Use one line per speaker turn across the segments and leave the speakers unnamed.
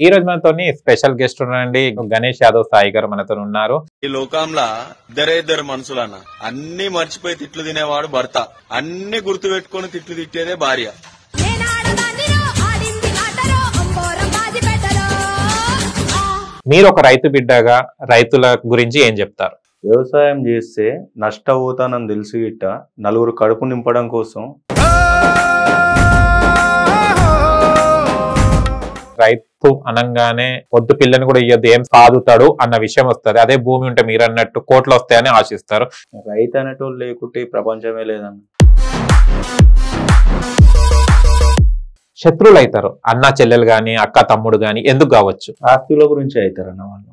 ఈ రోజు మనతోని స్పెషల్ గెస్ట్ ఉన్నారండి. గణేష్ యాదవ్ సాయి గారు మనతో ఉన్నారు.
ఈ లోకంలో ఇద్దరు మనుషులన్న అన్ని మర్చిపోయి తిట్లు తినేవాడు భర్త, అన్ని గుర్తు పెట్టుకుని తిట్లు తిట్టేదే భార్య.
మీరు ఒక రైతు బిడ్డగా రైతుల గురించి ఏం చెప్తారు?
వ్యవసాయం చేస్తే నష్టపోతానని తెలిసి గిట్ట నలుగురు కడుపు నింపడం కోసం
రైతు అనగానే పొద్దు పిల్లని కూడా ఇయ్యద్దు, ఏం సాదుతాడు అన్న విషయం వస్తుంది. అదే భూమి ఉంటే మీరు అన్నట్టు కోట్లు వస్తాయని ఆశిస్తారు.
రైతు అనేటోళ్ళు లేకుంటే ఈ ప్రపంచమే లేదన్న.
శత్రువులు అవుతారు, అన్న చెల్లెలు గాని అక్క తమ్ముడు గాని, ఎందుకు కావచ్చు?
ఆస్తుల గురించి అవుతారన్న వాళ్ళు.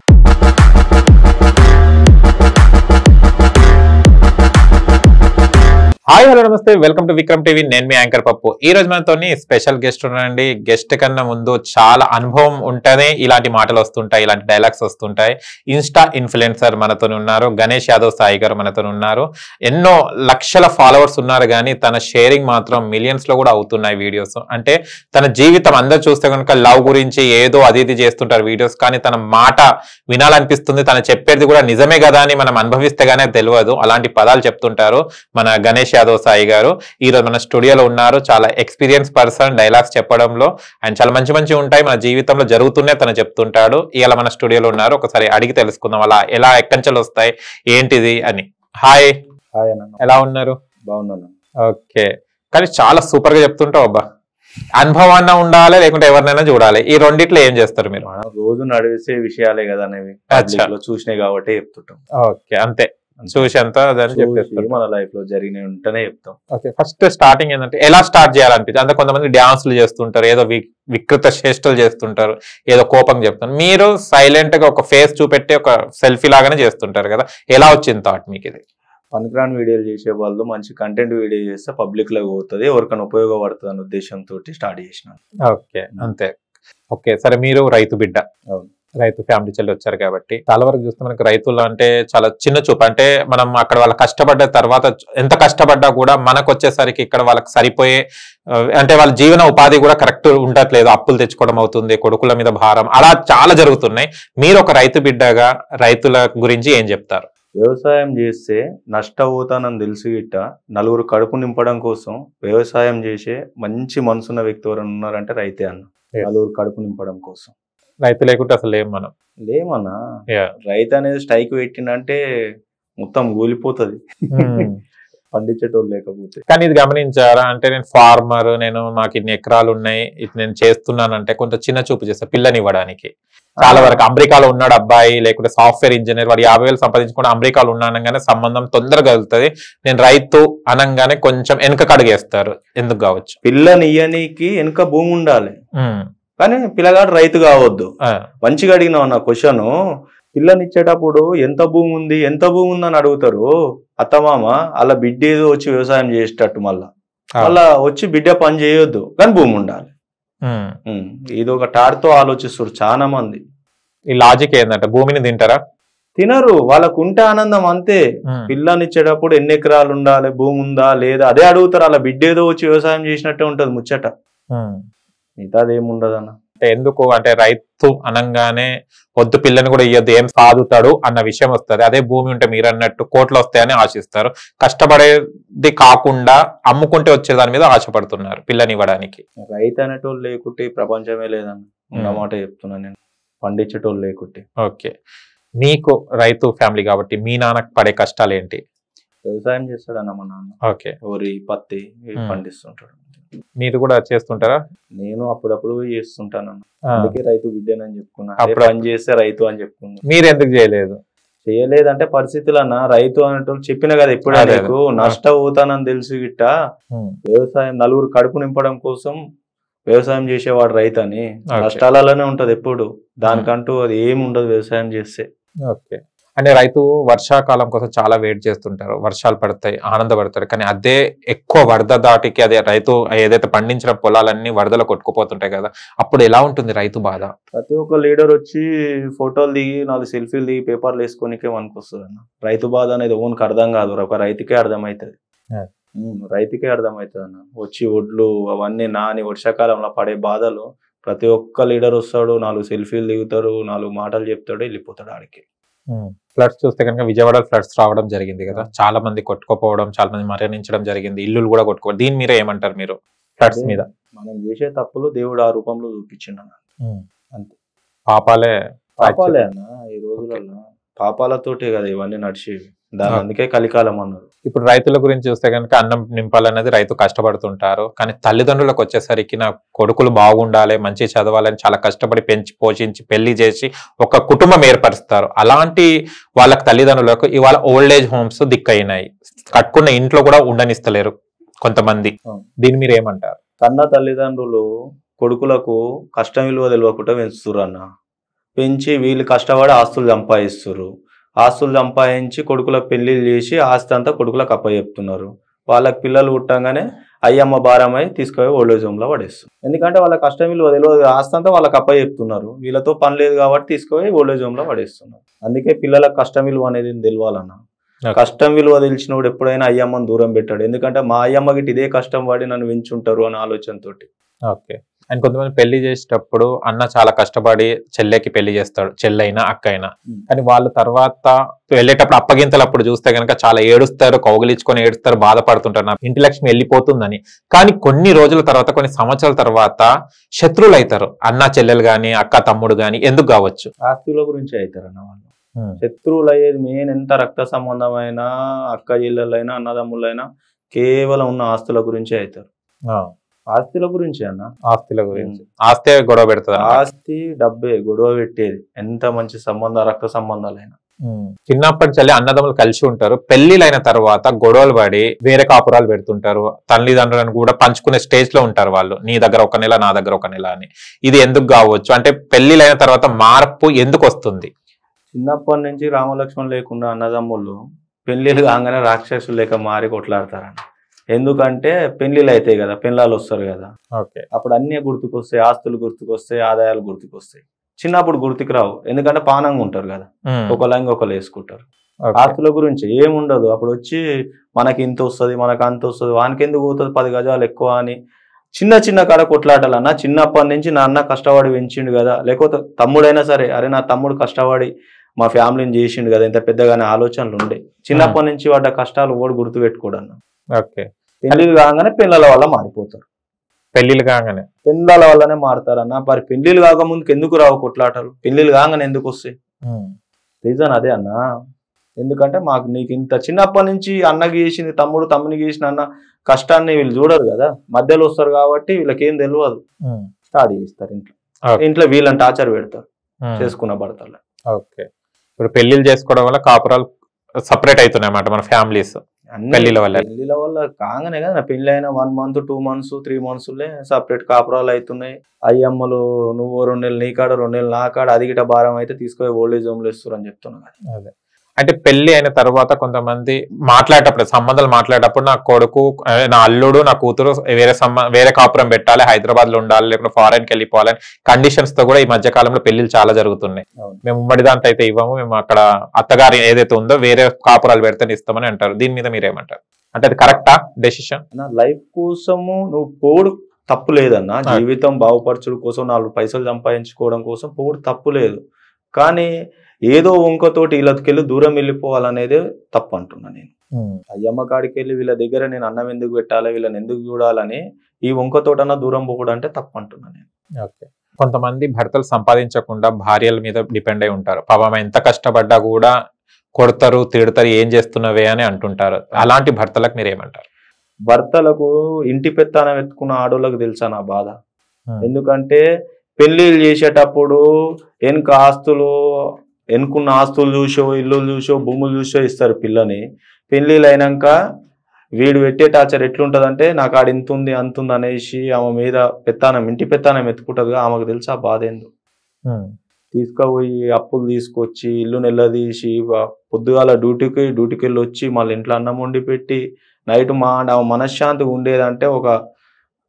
హాయ్ హలో నమస్తే, వెల్కమ్ టు విక్రమ్ టీవీ. నేను మీ యాంకర్ పప్పు. ఈ రోజు మనతోని స్పెషల్ గెస్ట్ ఉన్నారండి. గెస్ట్ కన్నా ముందు చాలా అనుభవం ఉంటేనే ఇలాంటి మాటలు వస్తుంటాయి, ఇలాంటి డైలాగ్స్ వస్తుంటాయి. ఇన్స్టా ఇన్ఫ్లుయెన్సర్ మనతో ఉన్నారు, గణేష్ యాదవ్ సాయి గారు మనతో ఉన్నారు. ఎన్నో లక్షల ఫాలోవర్స్ ఉన్నారు కానీ తన షేరింగ్ మాత్రం మిలియన్స్ లో కూడా అవుతున్నాయి వీడియోస్. అంటే తన జీవితం అందరు చూస్తే కనుక లవ్ గురించి ఏదో అది ఇది చేస్తుంటారు వీడియోస్, కానీ తన మాట వినాలనిపిస్తుంది. తను చెప్పేది కూడా నిజమే కదా అని మనం అనుభవిస్తే గానే తెలియదు. అలాంటి పదాలు చెప్తుంటారు మన గణేష్ యాదవ్ సాయి గారు. ఈ రోజు మన స్టూడియోలో ఉన్నారు. చాలా ఎక్స్పీరియన్స్ పర్సన్ డైలాగ్స్ చెప్పడంలో. ఆయన చాలా మంచి మంచి ఉంటాయి, మన జీవితంలో జరుగుతూనే తను చెప్తుంటాడు. ఇవాళ మన స్టూడియోలో ఉన్నారు. ఒకసారి అడిగి తెలుసుకుందాం అలా ఎలా ఎక్కంచెలు వస్తాయి ఏంటిది అని. హాయ్.
హాయ్ అన్న.
ఎలా ఉన్నారు?
బాగున్నాను.
ఓకే, కానీ చాలా సూపర్ గా చెప్తుంటావు అబ్బా. అనుభవాన్న ఉండాలి లేకుంటే ఎవరినైనా చూడాలి, ఈ రెండిట్లో ఏం చేస్తారు మీరు?
మనం రోజు నడిసే విషయాలే కదా అనేవి చూసినాయి కాబట్టి చెప్తుంటాం.
ఓకే, అంతే చూసేంత
మన లైఫ్ లో జరిగినవి ఉంటేనే చెప్తాం.
ఓకే, ఫస్ట్ స్టార్టింగ్ ఏంటంటే ఎలా స్టార్ట్ చేయాలనిపించింది? అంటే కొంతమంది డాన్సులు చేస్తుంటారు, ఏదో వికృత చేష్టలు చేస్తుంటారు, ఏదో కోపం చెప్తారు. మీరు సైలెంట్ గా ఒక ఫేస్ చూపెట్టి ఒక సెల్ఫీ లాగానే చేస్తుంటారు కదా, ఎలా వచ్చింది థాట్ మీకు? ఇది
పనికిరాని వీడియోలు చేసే వాళ్ళు మంచి కంటెంట్ వీడియో చేస్తే పబ్లిక్ లో పోతుంది, ఎవరికైనా ఉపయోగపడుతుంది అనే ఉద్దేశంతో స్టార్ట్ చేసినాను.
ఓకే, అంతే. ఓకే, సరే, మీరు రైతు బిడ్డ, రైతు ఫ్యామిలీ చెల్లి వచ్చారు కాబట్టి చాలా వరకు చూస్తే మనకు రైతులు అంటే చాలా చిన్న చూపు. అంటే మనం అక్కడ వాళ్ళ కష్టపడ్డ తర్వాత ఎంత కష్టపడ్డా కూడా మనకు వచ్చేసరికి ఇక్కడ వాళ్ళకి సరిపోయే అంటే వాళ్ళ జీవన ఉపాధి కూడా కరెక్ట్ ఉండట్లేదు, అప్పులు తెచ్చుకోవడం అవుతుంది, కొడుకుల మీద భారం, అలా చాలా జరుగుతున్నాయి. మీరు ఒక రైతు బిడ్డగా రైతుల గురించి ఏం చెప్తారు?
వ్యవసాయం చేస్తే నష్టపోతానని తెలిసి గిట్ట నలుగురు కడుపు నింపడం కోసం వ్యవసాయం చేసే మంచి మనసున్న వ్యక్తి ఎవరైనా ఉన్నారంటే రైతే అన్న. నలుగురు కడుపు నింపడం కోసం.
రైతు లేకుంటే అసలు
లేమన్నా. రైతు అనేది స్ట్రైక్ పెట్టినంటే మొత్తం కూలిపోతుంది పండించేటోళ్ళు లేకపోతే.
కానీ ఇది గమనించారా? అంటే నేను ఫార్మర్, మాకు ఇన్ని ఎకరాలు ఉన్నాయి, ఇది నేను చేస్తున్నానంటే కొంత చిన్న చూపు చేస్తా పిల్లనివ్వడానికి. చాలా వరకు అమెరికాలో ఉన్నాడు అబ్బాయి, లేకుంటే సాఫ్ట్వేర్ ఇంజనీర్, వాడు 50,000 సంపాదించుకుంటే అమెరికాలో ఉన్నానగానే సంబంధం తొందరగా వెళ్తుంది. నేను రైతు అనగానే కొంచెం వెనక కడిగేస్తారు. ఎందుకు కావచ్చు?
పిల్లనియ్యనికి వెనక భూమి ఉండాలి, కానీ పిల్లగాడు రైతు కావద్దు. మంచిగా అడిగినావు నా క్వశ్చన్. పిల్లనిచ్చేటప్పుడు ఎంత భూమి ఉంది అని అడుగుతారు అత్తమామ. అలా బిడ్డ ఏదో వచ్చి వ్యవసాయం చేసేటట్టు మళ్ళా వచ్చి బిడ్డ పని చేయొద్దు, కానీ భూమి ఉండాలి. ఇది ఒక టార్తో ఆలోచిస్తారు చాలా మంది.
ఈ లాజిక్ ఏంటంటే భూమిని తింటారా?
తినరు, వాళ్ళకు ఉంటే ఆనందం అంతే. పిల్లనిచ్చేటప్పుడు ఎన్ని ఎకరాలు ఉండాలి, భూమి ఉందా లేదా అదే అడుగుతారు. అలా బిడ్డ ఏదో వచ్చి వ్యవసాయం చేసినట్టే ఉంటది ముచ్చట, మిగతాది ఏముండదు అన్న.
ఎందుకు అంటే రైతు అనగానే పొద్దు పిల్లని కూడా ఇయ్యద్దు, ఏం సాదుతాడు అన్న విషయం వస్తుంది. అదే భూమి ఉంటే మీరు అన్నట్టు కోట్లు వస్తాయని ఆశిస్తారు. కష్టపడేది కాకుండా అమ్ముకుంటే వచ్చే దాని మీద ఆశపడుతున్నారు పిల్లనివ్వడానికి.
రైతు అనేటోళ్ళు లేకుంటే ప్రపంచమే లేదన్న, ఉన్నమాట చెప్తున్నాను నేను. పండించేటోళ్ళు లేకుంటే.
ఓకే, మీకు రైతు ఫ్యామిలీ కాబట్టి మీ నాన్నకు పడే కష్టాలు ఏంటి?
వ్యవసాయం చేస్తాడన్న మా నాన్న.
ఓకే,
వరి పత్తి పండిస్తుంటాడు.
మీరు కూడా చేస్తుంటారా?
నేను అప్పుడప్పుడు చేస్తుంటాను, అందుకే రైతు బిడ్డనని చెప్పుకున్నా.
అప్పుడు
పని చేస్తే రైతు అని చెప్పుకున్నా.
మీరు ఎందుకు
చేయలేదంటే పరిస్థితులు అన్న. రైతు అనేటోళ్ళు చెప్పిన కదా ఎప్పుడే నీకు, నష్టపోతానని తెలిసి గిట్ట వ్యవసాయం నలుగురు కడుపు నింపడం కోసం వ్యవసాయం చేసేవాడు రైతు అని. నష్టాలలోనే ఉంటది ఎప్పుడు, దానికంటూ అది ఏమి ఉండదు వ్యవసాయం చేస్తే.
ఓకే, అంటే రైతు వర్షాకాలం కోసం చాలా వెయిట్ చేస్తుంటారు, వర్షాలు పడతాయి ఆనందపడతారు, కానీ అదే ఎక్కువ వరద దాటికి అదే రైతు ఏదైతే పండించిన పొలాలన్నీ వరదలో కొట్టుకుపోతుంటాయి కదా, అప్పుడు ఎలా ఉంటుంది రైతు బాధ?
ప్రతి ఒక్క లీడర్ వచ్చి ఫోటోలు దిగి 4 సెల్ఫీలు దిగి పేపర్లు వేసుకొనికే వస్తుంది అన్న. రైతు బాధ అనేది ఓన్కి అర్థం కాదు, ఒక రైతుకే అర్థమవుతుంది. రైతుకే అర్థమవుతుంది అన్న. వచ్చి ఒడ్లు అవన్నీ నాని వర్షాకాలంలో పడే బాధలు ప్రతి ఒక్క లీడర్ వస్తాడు, 4 సెల్ఫీలు దిగుతారు, 4 మాటలు చెప్తాడు, వెళ్ళిపోతాడు ఆడికి.
ఫ్లడ్స్ చూస్తే కనుక విజయవాడ ఫ్లడ్స్ రావడం జరిగింది కదా, చాలా మంది కొట్టుకోపోవడం, చాలా మంది మరణించడం జరిగింది, ఇల్లులు కూడా కొట్టుకోవడం. దీని మీరే ఏమంటారు మీరు ఫ్లడ్స్ మీద?
మనం చేసే తప్పులు దేవుడు ఆ రూపంలో చూపించిండు అంతే.
పాపాలే
అన్న ఈ రోజులలో పాపాలతోటే కదా ఇవన్నీ నడిచేవి. దాని అందుకే కలికాలం అన్నారు.
ఇప్పుడు రైతుల గురించి చూస్తే కనుక అన్నం నింపాలనేది రైతు కష్టపడుతుంటారు, కానీ తల్లిదండ్రులకు వచ్చేసరికి నా కొడుకులు బాగుండాలి, మంచి చదవాలని చాలా కష్టపడి పెంచి పోషించి పెళ్లి చేసి ఒక కుటుంబం ఏర్పరుస్తారు. అలాంటి వాళ్ళకి తల్లిదండ్రులకు ఇవాళ ఓల్డ్ ఏజ్ హోమ్స్ దిక్కయినాయి, కట్టుకున్న ఇంట్లో కూడా ఉండనిస్తలేరు కొంతమంది. దీన్ని మీరు ఏమంటారు?
కన్న తల్లిదండ్రులు కొడుకులకు కష్టం విలువ తెలియకుండా పెంచుతున్నారు అన్న. పెంచి వీళ్ళు కష్టపడి ఆస్తులు సంపాదిస్తున్నారు. ఆస్తులు సంపాదించి కొడుకులకు పెళ్లిళ్ళు చేసి ఆస్తి అంతా కొడుకులకు అప్పచెప్తున్నారు. వాళ్ళకి పిల్లలు పుట్టంగానే అయ్యమ్మ భారమై తీసుకుపోయి ఓల్డ్ ఏజ్ హోమ్లో పడేస్తారు. ఎందుకంటే వాళ్ళ కష్టం విలువ తెలియదు, ఆస్తి అంతా వాళ్ళకి అప్పచెప్తున్నారు. వీళ్ళతో పని లేదు కాబట్టి తీసుకుపోయి ఓల్డ్ ఏజ్ హోమ్లో పడేస్తున్నారు. అందుకే పిల్లలకు కష్టం విలువ అనేది తెలియాలన్న. కష్టం విలువ తెలిసినప్పుడు ఎప్పుడైనా అయ్యమ్మని దూరం పెట్టాడు. ఎందుకంటే మా అయ్యమ్మ గిట్టి ఇదే కష్టం పడి నన్ను పెంచుంటారు అనే ఆలోచనతోటి.
ఓకే. అండ్ కొంతమంది పెళ్లి చేసేటప్పుడు అన్న చాలా కష్టపడి చెల్లెకి పెళ్లి చేస్తాడు, చెల్లైనా అక్క అయినా, కానీ వాళ్ళు తర్వాత వెళ్ళేటప్పుడు అప్పగింతలప్పుడు చూస్తే కనుక చాలా ఏడుస్తారు, కౌగిలించుకొని ఏడుస్తారు, బాధపడుతుంటారు నా ఇంటి లక్ష్మి వెళ్ళిపోతుందని. కానీ కొన్ని రోజుల తర్వాత, కొన్ని సంవత్సరాల తర్వాత శత్రువులు అవుతారు, అన్న చెల్లెలు గాని అక్క తమ్ముడు గాని. ఎందుకు కావచ్చు?
ఆస్తుల గురించి అవుతారు అన్న వాళ్ళు. శత్రువులు అయ్యేది మెయిన్ ఎంత రక్త సంబంధమైనా, అక్క చెల్లెలైనా అన్నదమ్ములైనా కేవలం ఉన్న ఆస్తుల గురించి అవుతారు. ఆస్తుల గురించి అన్న, ఆస్తుల గురించి.
ఆస్తే గొడవ పెడతారు,
ఆస్తి డబ్బే గొడవ పెట్టేది, ఎంత మంచి సంబంధం రక్త సంబంధాలైనా.
చిన్నప్పటి నుంచి అన్నదమ్ములు కలిసి ఉంటారు, పెళ్లిలైన తర్వాత గొడవలు పడి వేరే కాపురాలు పెడుతుంటారు, తల్లిదండ్రులను కూడా పంచుకునే స్టేజ్ లో ఉంటారు వాళ్ళు, నీ దగ్గర ఒక నెల నా దగ్గర ఒక నెల అని. ఇది ఎందుకు కావచ్చు? అంటే పెళ్లిలైన తర్వాత మార్పు ఎందుకు వస్తుంది?
చిన్నప్పటి నుంచి రామలక్ష్మణ్ లేకుండా అన్నదమ్ముళ్ళు పెళ్లిళ్ళు కాగానే రాక్షసులు లేక మారి కొట్లాడతారన్న. ఎందుకంటే పెళ్లిళ్ళు అవుతాయి కదా, పెళ్ళాలు వస్తారు కదా, అప్పుడు అన్నీ గుర్తుకొస్తాయి, ఆస్తులు గుర్తుకొస్తాయి, ఆదాయాలు గుర్తుకొస్తాయి. చిన్నప్పుడు గుర్తుకు రావు, ఎందుకంటే పానంగా ఉంటారు కదా, ఒకళ్ళంగా ఒకళ్ళు వేసుకుంటారు. ఆస్తుల గురించి ఏముండదు. అప్పుడు వచ్చి మనకి ఇంత వస్తుంది, మనకు అంత వస్తుంది, వానికి ఎందుకు పోతుంది 10 గజాలు ఎక్కువ అని చిన్న చిన్న కాడ కొట్లాడాలన్నా. చిన్నప్పటి నుంచి నా అన్న కష్టపడి పెంచిండు కదా, లేకపోతే తమ్ముడైనా సరే, అరే నా తమ్ముడు కష్టపడి మా ఫ్యామిలీని చేసిండు కదా, ఇంత పెద్దగానే ఆలోచనలు ఉండే. చిన్నప్పటి నుంచి వాటి కష్టాలు ఓడి గుర్తు పెట్టుకోడన్న. పెళ్లిళ్ళు కాగానే పిల్లల వల్ల మారిపోతారు,
పెళ్లిళ్ళు కాగానే
పిల్లల వల్లనే మారుతారన్న. మరి పెళ్లిళ్ళు కాకముందుకు ఎందుకు రావు కొట్లాటలు? పెళ్లిళ్ళు కాగానే ఎందుకు వస్తాయి? రీజన్ అదే అన్న. ఎందుకంటే మాకు నీకు ఇంత చిన్నప్పటి నుంచి అన్నకి చేసింది తమ్ముడు, తమ్మునికి చేసిన అన్న కష్టాన్ని వీళ్ళు చూడరు కదా, మధ్యలో వస్తారు కాబట్టి వీళ్ళకి ఏం తెలియదు. స్టార్ట్ చేస్తారు ఇంట్లో వీళ్ళని టార్చర్ పెడతారు చేసుకున్న భర్తలు.
ఓకే. ఇప్పుడు పెళ్లిళ్ళు చేసుకోవడం వల్ల కాపురాలు సపరేట్ అవుతున్నాయి అన్నమాట మన ఫ్యామిలీస్. పెళ్లిళ్ళ
వల్ల కాగానే కదా నా పెళ్లి అయిన 1 month 2 months 3 months సపరేట్ కాపురాలు అవుతున్నాయి. అయ్యమ్మలు నువ్వు 2 నెలలు నీ కాడ 2 నెలలు నా కాడ, అది గిట భారం అయితే తీసుకొని ఓల్డ్ ఏజ్ హోమ్లో ఇస్తారు అని చెప్తున్నా.
అదే అంటే పెళ్లి అయిన తర్వాత కొంతమంది మాట్లాడేటప్పుడు, సంబంధాలు మాట్లాడేటప్పుడు నా కొడుకు, నా అల్లుడు, నా కూతురు వేరే కాపురం పెట్టాలి, హైదరాబాద్ లో ఉండాలి, లేకపోతే ఫారెన్ కి వెళ్ళిపోవాలని కండిషన్స్ తో కూడా ఈ మధ్య కాలంలో పెళ్లిళ్ళు చాలా జరుగుతున్నాయి. మేము ఉమ్మడి దాంట్లో అయితే ఇవ్వము, మేము అక్కడ అత్తగారి ఏదైతే ఉందో వేరే కాపురాలు పెడితే ఇస్తామని అంటారు. దీని మీద మీరేమంటారు? అంటే అది కరెక్టా డెసిషన్?
లైఫ్ కోసము నువ్వు పోడు తప్పు లేదన్నా, జీవితం బాగుపరచడం కోసం 4 పైసలు సంపాదించుకోవడం కోసం పోడు తప్పు లేదు. కానీ ఏదో వంకతోటి వీళ్ళకెళ్ళి దూరం వెళ్ళిపోవాలనేదే తప్పు అంటున్నా నేను. అయ్యమ్మ కాడికి వెళ్ళి వీళ్ళ దగ్గర నేను అన్నం ఎందుకు పెట్టాలి, వీళ్ళని ఎందుకు చూడాలని ఈ వంకతోటన్నా దూరం పోకూడదు అంటే తప్పు అంటున్నా నేను.
ఓకే. కొంతమంది భర్తలు సంపాదించకుండా భార్యల మీద డిపెండ్ అయి ఉంటారు. పాపం ఎంత కష్టపడ్డా కూడా కొడతారు, తిడతారు, ఏం చేస్తున్నవే అని అంటుంటారు. అలాంటి భర్తలకు మీరు ఏమంటారు?
భర్తలకు ఇంటి పెత్తనం ఎత్తుకున్న ఆడోళ్ళకు తెలుసా నా బాధ. ఎందుకంటే పెళ్లిళ్ళు చేసేటప్పుడు ఎన్నుకున్న ఆస్తులు చూసో, ఇల్లు చూసో, భూములు చూసో ఇస్తారు పిల్లని. పెళ్లిళ్ళు అయినాక వీడు పెట్టే టార్చర్ ఎట్లుంటదంటే నాకు ఆడ ఇంత ఉంది అంత ఉంది అనేసి ఆమె మీద పెత్తానం, ఇంటి పెత్తానం ఎత్తుకుంటదిగా. ఆమెకు తెలుసా బాధ ఏందో. తీసుకుపోయి అప్పులు తీసుకొచ్చి ఇల్లు నెల్లదీసి పొద్దుగాల డ్యూటీకి వెళ్ళి వచ్చి మళ్ళీ ఇంట్లో అన్నం వండి పెట్టి నైట్ మనశ్శాంతిగా ఉండేదంటే ఒక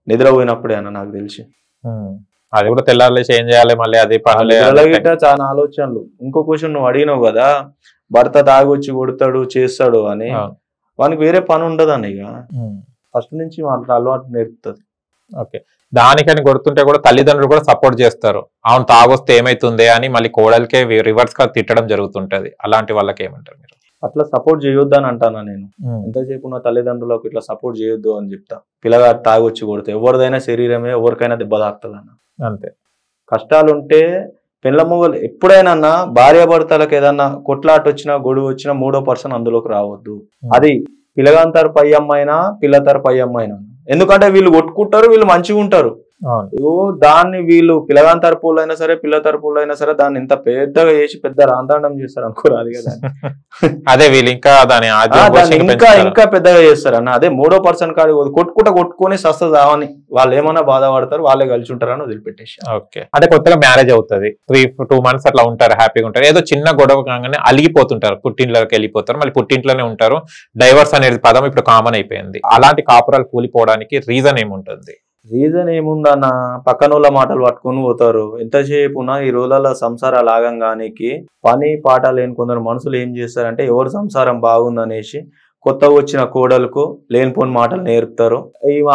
నిద్రపోయినప్పుడే అన్న నాకు తెలిసి.
అది కూడా తెల్లారలేసి ఏం చేయాలి మళ్ళీ అది
గిట్ట చాలా ఆలోచనలు. ఇంకో క్వశ్చన్ నువ్వు అడిగినావు కదా, భర్త తాగొచ్చి కొడతాడు చేస్తాడు అని, వానికి వేరే పని ఉండదు అన్న. ఇక ఫస్ట్ నుంచి వాళ్ళ అలవాటు నేర్పుతుంది.
ఓకే, దానికని కొడుతుంటే కూడా తల్లిదండ్రులు కూడా సపోర్ట్ చేస్తారు. అవును తాగొస్తే ఏమైతుంది అని మళ్ళీ కోడలికే రివర్స్ గా తిట్టడం జరుగుతుంటది. అలాంటి వాళ్ళకి ఏమంటారు మీరు?
అట్లా సపోర్ట్ చేయొద్దు అని అంటానా నేను. ఎంతసేపు ఉన్న తల్లిదండ్రులకు ఇట్లా సపోర్ట్ చేయొద్దు అని చెప్తా. పిల్లగాడు తాగొచ్చి కొడితే ఎవరిదైనా శరీరమే ఎవరికైనా దెబ్బ తాకుతుంది అన్న.
అంతే,
కష్టాలుంటే పెళ్ళమ్మలు ఎప్పుడైనా భార్యాభర్తలకు ఏదన్నా కొట్లాట వచ్చినా గొడవ వచ్చినా 3వ పర్సన్ అందులోకి రావద్దు. అది పిల్లగాని తరపు అయ్యమ్మైనా పిల్ల తరపు అయ్యమ్మైనా. ఎందుకంటే వీళ్ళు కొట్టుకుంటారు, వీళ్ళు మంచిగా ఉంటారు. దాన్ని వీళ్ళు పిల్లగాని తరపులు అయినా సరే పిల్ల తరపులు అయినా సరే దాన్ని ఇంత పెద్దగా చేసి పెద్ద రాంతాండం చేస్తారు అనుకోరు. అది కదా
అదే వీళ్ళు ఇంకా దాని
ఇంకా పెద్దగా చేస్తారు అన్న. అదే 3వ పర్సన్ కాడి కొట్టుకొని సస్తదావని వాళ్ళు ఏమన్నా బాధపడతారు, వాళ్ళే కలిసి ఉంటారని వదిలిపెట్టేసి.
ఓకే, అంటే కొత్తగా మ్యారేజ్ అవుతుంది, 3-2 months అట్లా ఉంటారు, హ్యాపీగా ఉంటారు. ఏదో చిన్న గొడవ కాగానే అలిగిపోతుంటారు, పుట్టింట్లోకి వెళ్ళిపోతారు, మళ్ళీ పుట్టింట్లోనే ఉంటారు. డైవర్స్ అనేది పదం ఇప్పుడు కామన్ అయిపోయింది. అలాంటి కాపురాలు కూలిపోవడానికి రీజన్ ఏముంటుంది?
రీజన్ ఏముందన్న, పక్కనోళ్ళ మాటలు పట్టుకుని పోతారు. ఎంతసేపు ఈ రోజులలో సంసారాలు ఆగంగానికి పని పాట లేని కొందరు మనుషులు ఏం చేస్తారంటే ఎవరు సంసారం బాగుందనేసి కొత్తగా వచ్చిన కోడలకు లేనిపోని మాటలు నేర్పుతారు.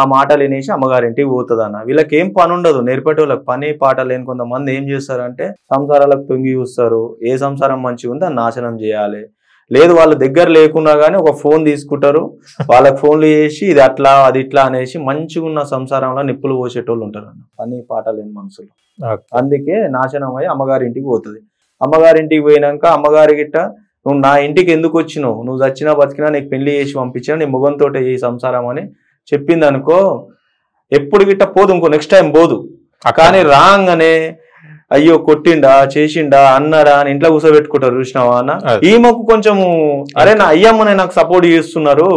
ఆ మాటలు వినేసి అమ్మగారింటికి పోతుంది అన్న. వీళ్ళకి ఏం పని ఉండదు, నేర్పేటోళ్ళకి పని పాట లేని కొంతమంది ఏం చేస్తారంటే సంసారాలకు తొంగి చూస్తారు. ఏ సంసారం మంచిగా ఉందో దాన్ని నాశనం చేయాలి. లేదు వాళ్ళ దగ్గర లేకున్నా కానీ ఒక ఫోన్ తీసుకుంటారు, వాళ్ళకి ఫోన్లు చేసి ఇది అట్లా అది ఇట్లా అనేసి మంచిగా ఉన్న సంసారంలో నిప్పులు పోసేటోళ్ళు ఉంటారు అన్న, పని పాట లేని మనుషులు. అందుకే నాశనం అయ్యి అమ్మగారింటికి పోతుంది. అమ్మగారింటికి పోయినాక అమ్మగారి గిట్ట నువ్వు నా ఇంటికి ఎందుకు వచ్చినావు, నువ్వు చచ్చినా బతికినా నీకు పెళ్లి చేసి పంపించినా నీ ముఖంతో ఈ సంసారం అని చెప్పింది అనుకో, ఎప్పుడు గిట్ట పోదు, ఇంకో నెక్స్ట్ టైం పోదు. కానీ రాగానే అయ్యో కొట్టిండా చేసిండా అన్నారా అని ఇంట్లో కూర్చోబెట్టుకుంటారు. చూసినావా అన్న, ఈమెకు కొంచెము అరే నా అయ్యమ్మనే నాకు సపోర్ట్ చేస్తున్నారు,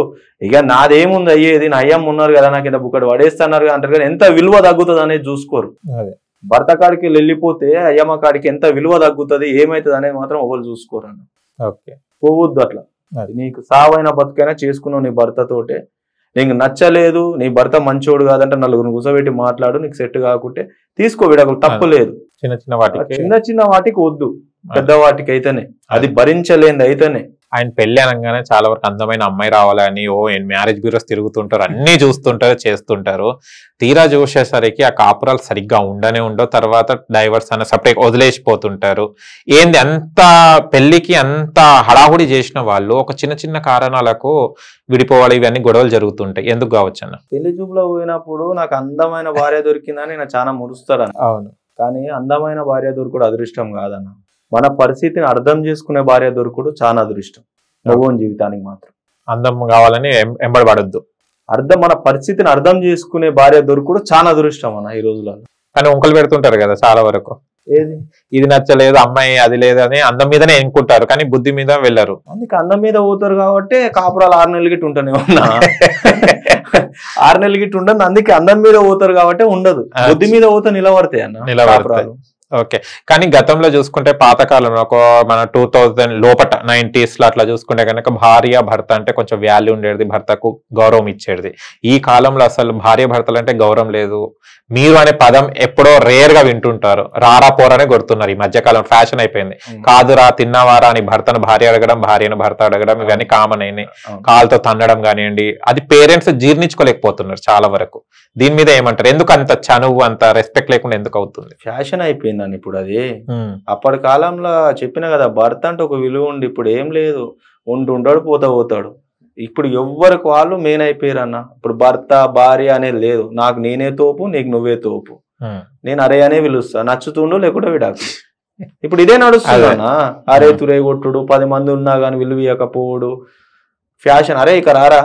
ఇక నాదేముంది అయ్యేది, నా అయ్యమ్మ ఉన్నారు కదా నాకు ఇంత బుక్కడు పడేస్తున్నారు అంటారు. కానీ ఎంత విలువ తగ్గుతుంది అనేది చూసుకోరు. భర్త కాడికి వెళ్ళిపోతే అయ్యమ్మ కాడికి ఎంత విలువ తగ్గుతుంది ఏమైతుంది అనేది మాత్రం ఎవరు చూసుకోరు అన్న. పోవద్దు అట్లా. నీకు సావైన బతుకైనా చేసుకున్నావు నీ భర్తతోటే, నీకు నచ్చలేదు నీ భర్త మంచోడు కాదంటే నలుగురు కూర్చోబెట్టి మాట్లాడు, నీకు సెట్ కాకుంటే తీసుకో విడాకులు, తప్పు లేదు. చిన్న చిన్న వాటికి వద్దు, పెద్ద వాటికి అయితేనే, అది భరించలేంది అయితేనే.
ఆయన పెళ్లి అనగానే చాలా వరకు అందమైన అమ్మాయి రావాలని మ్యారేజ్ బ్యూరోస్ తిరుగుతుంటారు, అన్ని చూస్తుంటారు చేస్తుంటారు. తీరా చూసేసరికి ఆ కాపురాలు సరిగ్గా ఉండవు. తర్వాత డైవర్స్ అన్న సపరేట్ వదిలేసిపోతుంటారు. ఏంది అంత పెళ్లికి అంత హడాహుడి చేసిన వాళ్ళు ఒక చిన్న చిన్న కారణాలకు విడిపోవాలి, ఇవన్నీ గొడవలు జరుగుతుంటాయి. ఎందుకు కావచ్చు అన్న?
పెళ్లి చూపులో పోయినప్పుడు నాకు అందమైన భార్య దొరికిందని నేను చాలా మురుస్తాను. అవును, కానీ అందమైన భార్య దొరుకుడు అదృష్టం కాదన్న. మన పరిస్థితిని అర్థం చేసుకునే భార్య దొరుకుడు చాలా అదృష్టం. మగోని జీవితానికి మాత్రం
అందం కావాలని ఎంబడబడద్దు.
మన పరిస్థితిని అర్థం చేసుకునే భార్య దొరుకుడు చాలా అదృష్టం అన్న ఈ రోజులలో.
కానీ వంకలు పెడుతుంటారు కదా చాలా వరకు,
ఏది ఇది
నచ్చలేదు అమ్మాయి అది లేదు అని అందం మీదనే ఎన్నుకుంటారు, కానీ బుద్ధి మీద వెళ్ళరు.
అందుకే అందం మీద పోతారు కాబట్టి కాపురాలు 6 నెలలు గిట్ట ఉంటానే ఉన్నా 6 నెలలు గిట్ట ఉండదు. అందుకే అందం మీద పోతారు కాబట్టి ఉండదు, బుద్ధి మీద పోతే నిలబడతాయి అన్న నిలబడతాయి.
ఓకే, కానీ గతంలో చూసుకుంటే పాతకాలంలో ఒక మన 2000 లోపట 90s లో అట్లా చూసుకుంటే కనుక భార్య భర్త అంటే కొంచెం వాల్యూ ఉండేది, భర్తకు గౌరవం ఇచ్చేది. ఈ కాలంలో అసలు భార్య భర్తలు అంటే గౌరవం లేదు. మీరు అనే పదం ఎప్పుడో రేర్ గా వింటుంటారు, రారా పోరానే కొడుతున్నారు. ఈ మధ్యకాలం ఫ్యాషన్ అయిపోయింది. కాదురా తిన్నావారా అని భర్తను భార్య అడగడం, భార్యను భర్త అడగడం, ఇవన్నీ కామన్ అయినాయి. కాలుతో తన్నడం కానివ్వండి, అది పేరెంట్స్ జీర్ణించుకోలేకపోతున్నారు చాలా వరకు. దీని మీద ఏమంటారు? ఎందుకు అంత చనువు అంత రెస్పెక్ట్ లేకుండా ఎందుకు అవుతుంది?
ఫ్యాషన్ అయిపోయిందని ఇప్పుడు అది. అప్పటి కాలంలో చెప్పిన కదా భర్త అంటే ఒక విలువ ఉండి, ఇప్పుడు ఏం లేదు, ఉండడు పోతాడు. ఇప్పుడు ఎవ్వరికి వాళ్ళు మెయిన్ అయిపోయారు అన్న. ఇప్పుడు భర్త భార్య అనేది లేదు, నాకు నేనే తోపు నీకు నువ్వే తోపు, నేను అరే అనే పిలుస్తా, నచ్చుతుండు లేకుండా విడాకు. ఇప్పుడు ఇదే నడుస్తుంది అన్న. అరే తురే కొట్టుడు, 10 మంది ఉన్నా కానీ విలువ ఇవ్వకపోవడు, ఫ్యాషన్. అరే ఇక రారా,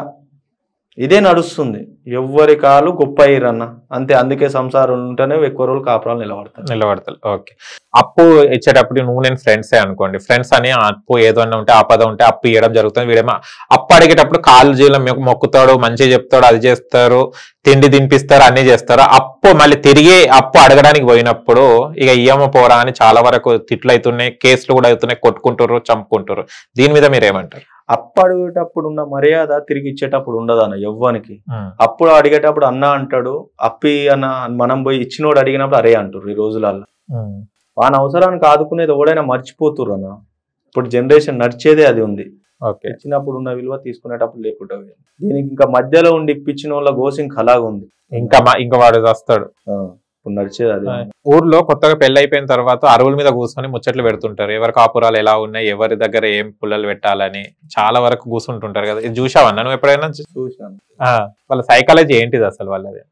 ఇదే నడుస్తుంది. ఎవ్వరి కాలు గొప్ప అయ్యారన్న అంతే. అందుకే సంసారం ఉంటేనే ఎక్కువ రోజులు కాపురాలు నిలబడతారు.
ఓకే, అప్పు ఇచ్చేటప్పుడు నువ్వు నేను ఫ్రెండ్సే అనుకోండి, ఫ్రెండ్స్ అని అప్పు ఏదన్నా ఉంటే ఆపద ఉంటే అప్పు ఇవ్వడం జరుగుతుంది. వీడేమో అప్పు అడిగేటప్పుడు కాళ్ళు జీలం మొక్కుతాడు, మంచిగా చెప్తాడు, అది చేస్తారు, తిండి తినిపిస్తారు, అన్ని చేస్తారు. అప్పు మళ్ళీ తిరిగి అప్పు అడగడానికి పోయినప్పుడు ఇక ఇయ్యమ పోరా అని చాలా వరకు తిట్లు అవుతున్నాయి, కేసులు కూడా అవుతున్నాయి, కొట్టుకుంటారు, చంపుకుంటారు. దీని మీద మీరేమంటారు?
అప్పు అడిగేటప్పుడు ఉన్న మర్యాద తిరిగి ఇచ్చేటప్పుడు ఉండదు అన్న ఎవ్వనికి. అప్పుడు అడిగేటప్పుడు అన్న అంటాడు, అప్పి అన్న మనం పోయి ఇచ్చినోడు అడిగినప్పుడు అరే అంటారు. ఈ రోజులలో వాని అవసరానికి ఆదుకునేది ఎవడైనా మర్చిపోతురు అన్న. ఇప్పుడు జనరేషన్ నడిచేదే అది ఉంది. ఇచ్చినప్పుడు ఉన్న విలువ తీసుకునేటప్పుడు లేకుండా దీనికి ఇంకా మధ్యలో ఉండి ఇప్పించిన వాళ్ళ గోసి ఇంకా అలాగ ఉంది.
ఇంకా వాడు వస్తాడు
నడిచేది అది.
ఊర్లో కొత్తగా పెళ్లి అయిపోయిన తర్వాత అరువుల మీద కూర్చొని ముచ్చట్లు పెడుతుంటారు, ఎవరి కాపురాలు ఎలా ఉన్నాయి, ఎవరి దగ్గర ఏం పుల్లలు పెట్టాలని చాలా వరకు కూర్చుంటుంటారు కదా. ఇది చూసావన్నా నువ్వు ఎప్పుడైనా?
చూసాను.
వాళ్ళ సైకాలజీ ఏంటిది అసలు వాళ్ళది?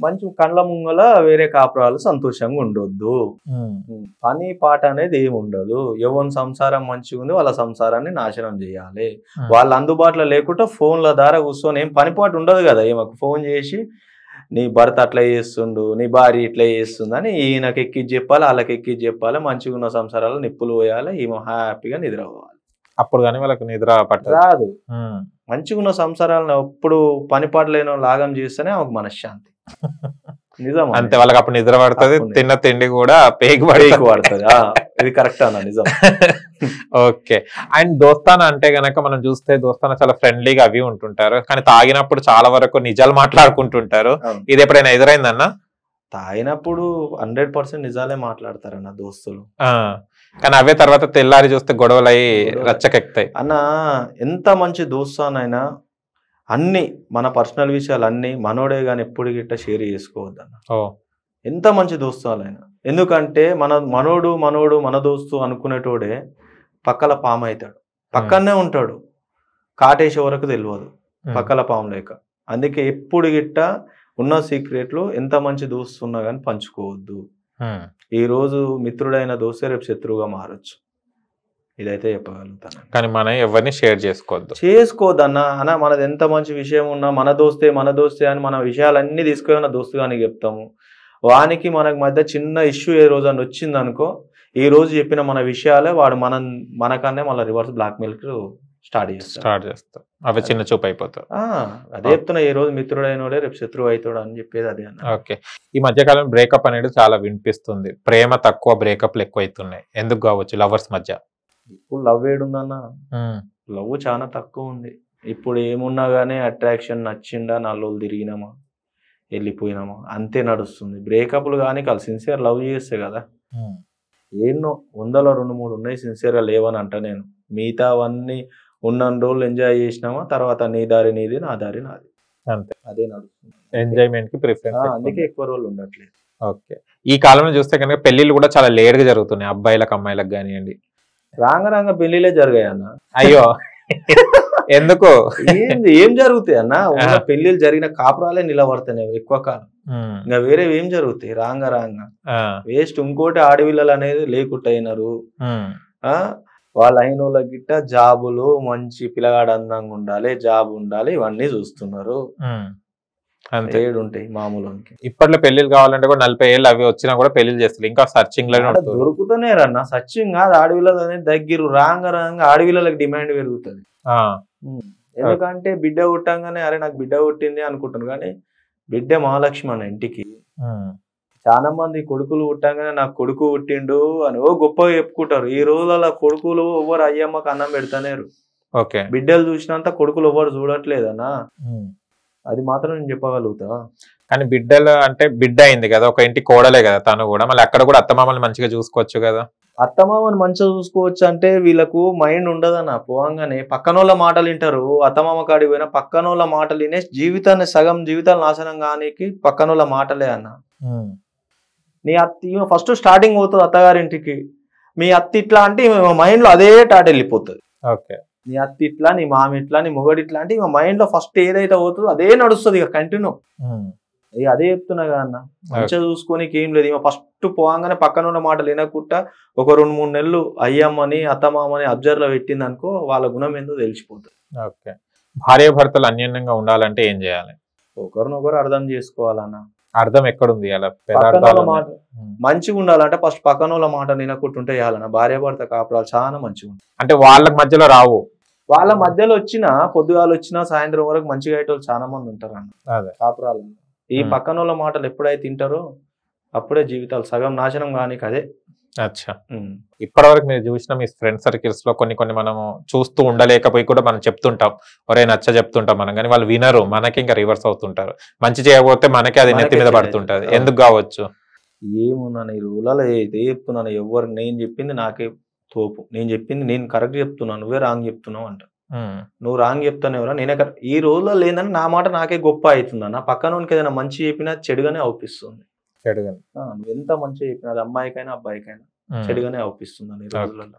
మంచి కండ్ల ముంగల వేరే కాపురాలు సంతోషంగా ఉండొద్దు, పని పాట అనేది ఏమి ఉండదు, ఎవరి సంసారం మంచిగా ఉంది వాళ్ళ సంసారాన్ని నాశనం చేయాలి. వాళ్ళ అందుబాటులో లేకుండా ఫోన్ల ద్వారా కూర్చొని ఏం పని పాటు ఉండదు కదా. ఈమెకు ఫోన్ చేసి నీ భర్త అట్లా చేస్తుండు, నీ భార్య ఇట్లా చేస్తుంది అని ఈయనకి ఎక్కి చెప్పాలి, వాళ్ళకి ఎక్కి చెప్పాలి. మంచిగా ఉన్న సంసారాలు నిప్పులు పోయాలి, ఈమె హ్యాపీగా నిద్ర పోవాలి.
అప్పుడు కానీ వాళ్ళకి నిద్ర పట్టదు.
రాదు. మంచిగా ఉన్న సంసారాలను ఎప్పుడు పని పాట లేని లాగం చేస్తేనే ఆమెకు మనశ్శాంతి. నిజం
అంతే. వాళ్ళకి అప్పుడు నిద్ర పడుతుంది, తిన్న తిండి కూడా పేకి
పడుతుంది. ఇది కరెక్ట్ అన్న, నిజం.
ఓకే. అండ్ దోస్తానా అంటే గనక మనం చూస్తే దోస్తానా చాలా ఫ్రెండ్లీగా అవి ఉంటుంటారు, కానీ తాగినప్పుడు చాలా వరకు నిజాలు మాట్లాడుకుంటుంటారు. ఇది ఎప్పుడైనా ఎదురైందన్నా?
తాగినప్పుడు 100% నిజాలే మాట్లాడతారన్న దోస్తులు,
కానీ అవే తర్వాత తెల్లారి చూస్తే గొడవలు అయ్యి రచ్చకెక్కుతాయి.
అన్న ఎంత మంచి దోస్తానైనా అన్ని మన పర్సనల్ విషయాలు అన్ని మనోడే గాని ఎప్పుడు గిట్ట షేర్ చేసుకోవద్దన్న. ఎంత మంచి దోస్తాలైనా. ఎందుకంటే మనోడు మన దోస్తు అనుకునేటోడే పక్కల పాము అవుతాడు, పక్కనే ఉంటాడు, కాటేసే వరకు తెలియదు పక్కల పాము లేక. అందుకే ఎప్పుడు గిట్ట ఉన్న సీక్రెట్లు ఎంత మంచి దోస్తు ఉన్నా కానీ పంచుకోవద్దు. ఈ రోజు మిత్రుడైన దోస్తే రేపు శత్రువుగా మారచ్చు. ఇదైతే చెప్పగలుగుతాను.
కానీ మనం ఎవరిని షేర్ చేసుకోవద్దు
అన్న. మనది ఎంత మంచి విషయం ఉన్నా మన దోస్తే అని మన విషయాలన్నీ తీసుకున్న దోస్తు కానీ చెప్తాము. వానికి మనకు మధ్య చిన్న ఇష్యూ ఏ రోజు అని వచ్చింది అనుకో, ఈ రోజు చెప్పిన మన విషయాలే వాడు మనకన్నే మళ్ళీ రివర్స్ బ్లాక్మెయిల్ స్టార్ట్
చేస్తాం. అవి చిన్న చూపు అయిపోతారు.
అదే చెప్తున్నా, ఏ రోజు మిత్రుడైనోడే రేపు శత్రువు అవుతాడు అని చెప్పేది అదే అన్న.
ఓకే. ఈ మధ్యకాలం బ్రేకప్ అనేది చాలా వినిపిస్తుంది, ప్రేమ తక్కువ బ్రేకప్లు ఎక్కువ అవుతున్నాయి. ఎందుకు కావచ్చు లవర్స్ మధ్య?
ఇప్పుడు లవ్ ఏడుందన్న, లవ్ చాలా తక్కువ ఉంది. ఇప్పుడు ఏమున్నా గానీ అట్రాక్షన్, నచ్చిందా, 4 రోజులు తిరిగినామా, వెళ్ళిపోయినామా, అంతే నడుస్తుంది. బ్రేకప్లు కానీ సిన్సియర్ లవ్ చేస్తే కదా. ఎన్నో 100లో 2-3 ఉన్నాయి సిన్సియర్గా లేవని అంట నేను. మిగతా అవన్నీ ఉన్న రోజులు ఎంజాయ్ చేసినామా, తర్వాత నీ దారి నీది, నా దారి నాది, అంతే. అదే నడుస్తుంది.
ఎంజాయ్మెంట్ కి ప్రిఫరెన్స్,
అందుకే ఎక్కువ రోజులు ఉండట్లేదు.
ఓకే. ఈ కాలంలో చూస్తే కనుక పెళ్లిళ్ళు కూడా చాలా లేట్ గా జరుగుతున్నాయి, అబ్బాయిలకు అమ్మాయిలకు కానివ్వండి.
రాంగ పెళ్లిలే జరిగాయి అన్న.
అయ్యో, ఎందుకు?
ఏం జరుగుతాయి అన్న? పెళ్లిళ్ళు జరిగిన కాపురాలే నిలబడుతున్నాయి ఎక్కువ కాలం. ఇంకా వేరే ఏం జరుగుతాయి? రాంగ వేస్ట్. ఇంకోటి ఆడపిల్లలు అనేది లేకుండా అయినారు. వాళ్ళ అయిన వాళ్ళకి గిట్ట జాబులు, మంచి పిల్లగాడు అందంగా ఉండాలి, జాబ్ ఉండాలి, ఇవన్నీ చూస్తున్నారు. అంతే ఉంటాయి మామూలుకి.
ఇప్పట్లో పెళ్లిళ్ళు కావాలంటే కూడా 40 ఏళ్ళు అవి వచ్చినా కూడా పెళ్లిళ్ళు చేస్తారు, ఇంకా సర్చింగ్ లో
దొరుకుతూనే రన్న. సర్చింగ్ కాదు, ఆడపిల్లలు అనేది దగ్గర రాంగ ఆడపిల్లలకు డిమాండ్ పెరుగుతుంది. ఎందుకంటే బిడ్డ పుట్టంగానే అరే నాకు బిడ్డ పుట్టింది అనుకుంటాను, కానీ బిడ్డ మహాలక్ష్మి అన్న ఇంటికి. చాలా మంది కొడుకులు పుట్టంగానే నాకు కొడుకు పుట్టిండు అని గొప్పగా చెప్పుకుంటారు. ఈ రోజుల కొడుకులు ఎవరు అయ్యమ్మకు అన్నం పెడతానేరు. బిడ్డలు చూసినంత కొడుకులు ఎవరు చూడట్లేదన్నా. అది మాత్రం నేను చెప్పగలుగుతా.
కానీ బిడ్డలు అంటే బిడ్డ అయింది కదా, ఒక ఇంటి కోడలే కదా తను కూడా, మళ్ళీ అక్కడ కూడా అత్తమామని మంచిగా చూసుకోవచ్చు కదా.
అత్తమామని మంచిగా చూసుకోవచ్చు అంటే వీళ్ళకు మైండ్ ఉండదన్న. పోవంగానే పక్కనోళ్ళ మాటలు వింటారు. అత్తమామ కాడికి పోయినా పక్కనోళ్ళ మాటలు వినే జీవితాన్ని సగం జీవితాలు నాశనం కానీకి పక్కనోళ్ళ మాటలే అన్న. నీ అత్త ఫస్ట్ స్టార్టింగ్ పోతుంది అత్తగారింటికి, మీ అత్త ఇట్లా అంటే మైండ్ లో అదే టాట్ వెళ్ళిపోతుంది. నీ అత్త ఇట్లా, నీ మామి ఇట్లా, నీ మొగడు ఇట్లా అంటే మైండ్ లో ఫస్ట్ ఏదైతే పోతుందో అదే నడుస్తుంది ఇక కంటిన్యూ. ఇక అదే చెప్తున్నా కదా అన్న, మంచిగా చూసుకోనికి ఏం లేదు. ఫస్ట్ పోగానే పక్కన ఉన్న మాటలు వినకుండా ఒక 2-3 నెలలు అయ్యమ్మని అత్తమామని అబ్జర్వ్ లో పెట్టింది అనుకో, వాళ్ళ గుణం ఏందో తెలిసిపోతుంది.
భార్య భర్తలు అన్యోన్యంగా ఉండాలంటే ఏం చేయాలి?
ఒకరినొకరు అర్థం చేసుకోవాలన్న.
అర్థం ఎక్కడుంది?
మంచిగా ఉండాలంటే ఫస్ట్ పక్కన వాళ్ళ మాట వినకుంటుంటే చేయాలన్న. భార్య భర్త కాపురాలు చాలా మంచిగా ఉంటాయి.
అంటే వాళ్ళ మధ్యలో రావు,
వాళ్ళ మధ్యలో వచ్చినా పొద్దుగాలు వచ్చినా సాయంత్రం వరకు మంచిగా అయ్యేటోళ్ళు చాలా మంది ఉంటారు అన్న కాపురాలు. ఈ పక్కన వాళ్ళ మాటలు ఎప్పుడైతే తింటారో అప్పుడే జీవితాలు సగం నాశనం కానీ అదే.
అచ్చా. ఇప్పటి వరకు మీరు చూసిన మీ ఫ్రెండ్ సర్కిల్స్ లో కొన్ని మనము చూస్తూ ఉండలేకపోయి కూడా మనం చెప్తుంటాం, ఒరే నచ్చ చెప్తుంటాం మనం, కానీ వాళ్ళు వినరు, మనకి ఇంకా రివర్స్ అవుతుంటారు. మంచి చేయకపోతే మనకి అది నెత్తి మీద పడుతుంటది. ఎందుకు కావచ్చు?
ఏమున్నాను ఈ రూలలో ఏదే చెప్తున్నాను, ఎవరు నేను చెప్పింది నాకే తోపు, నేను చెప్పింది నేను కరెక్ట్ చెప్తున్నాను, నువ్వే రాంగ్ చెప్తున్నావు అంట. నువ్వు రాంగ్ చెప్తాను ఎవరా నేనే ఈ రోజుల్లో లేదని నా మాట నాకే గొప్ప అవుతుందన్న పక్కనోనికి ఏదైనా మంచి చెప్పినా చెడుగానే అవుపిస్తుంది. నువ్వు ఎంత మంచిగా చెప్పినా అది అమ్మాయికైనా అబ్బాయికైనా చెడుగానే అవుపిస్తుంది ఈ రోజులలో.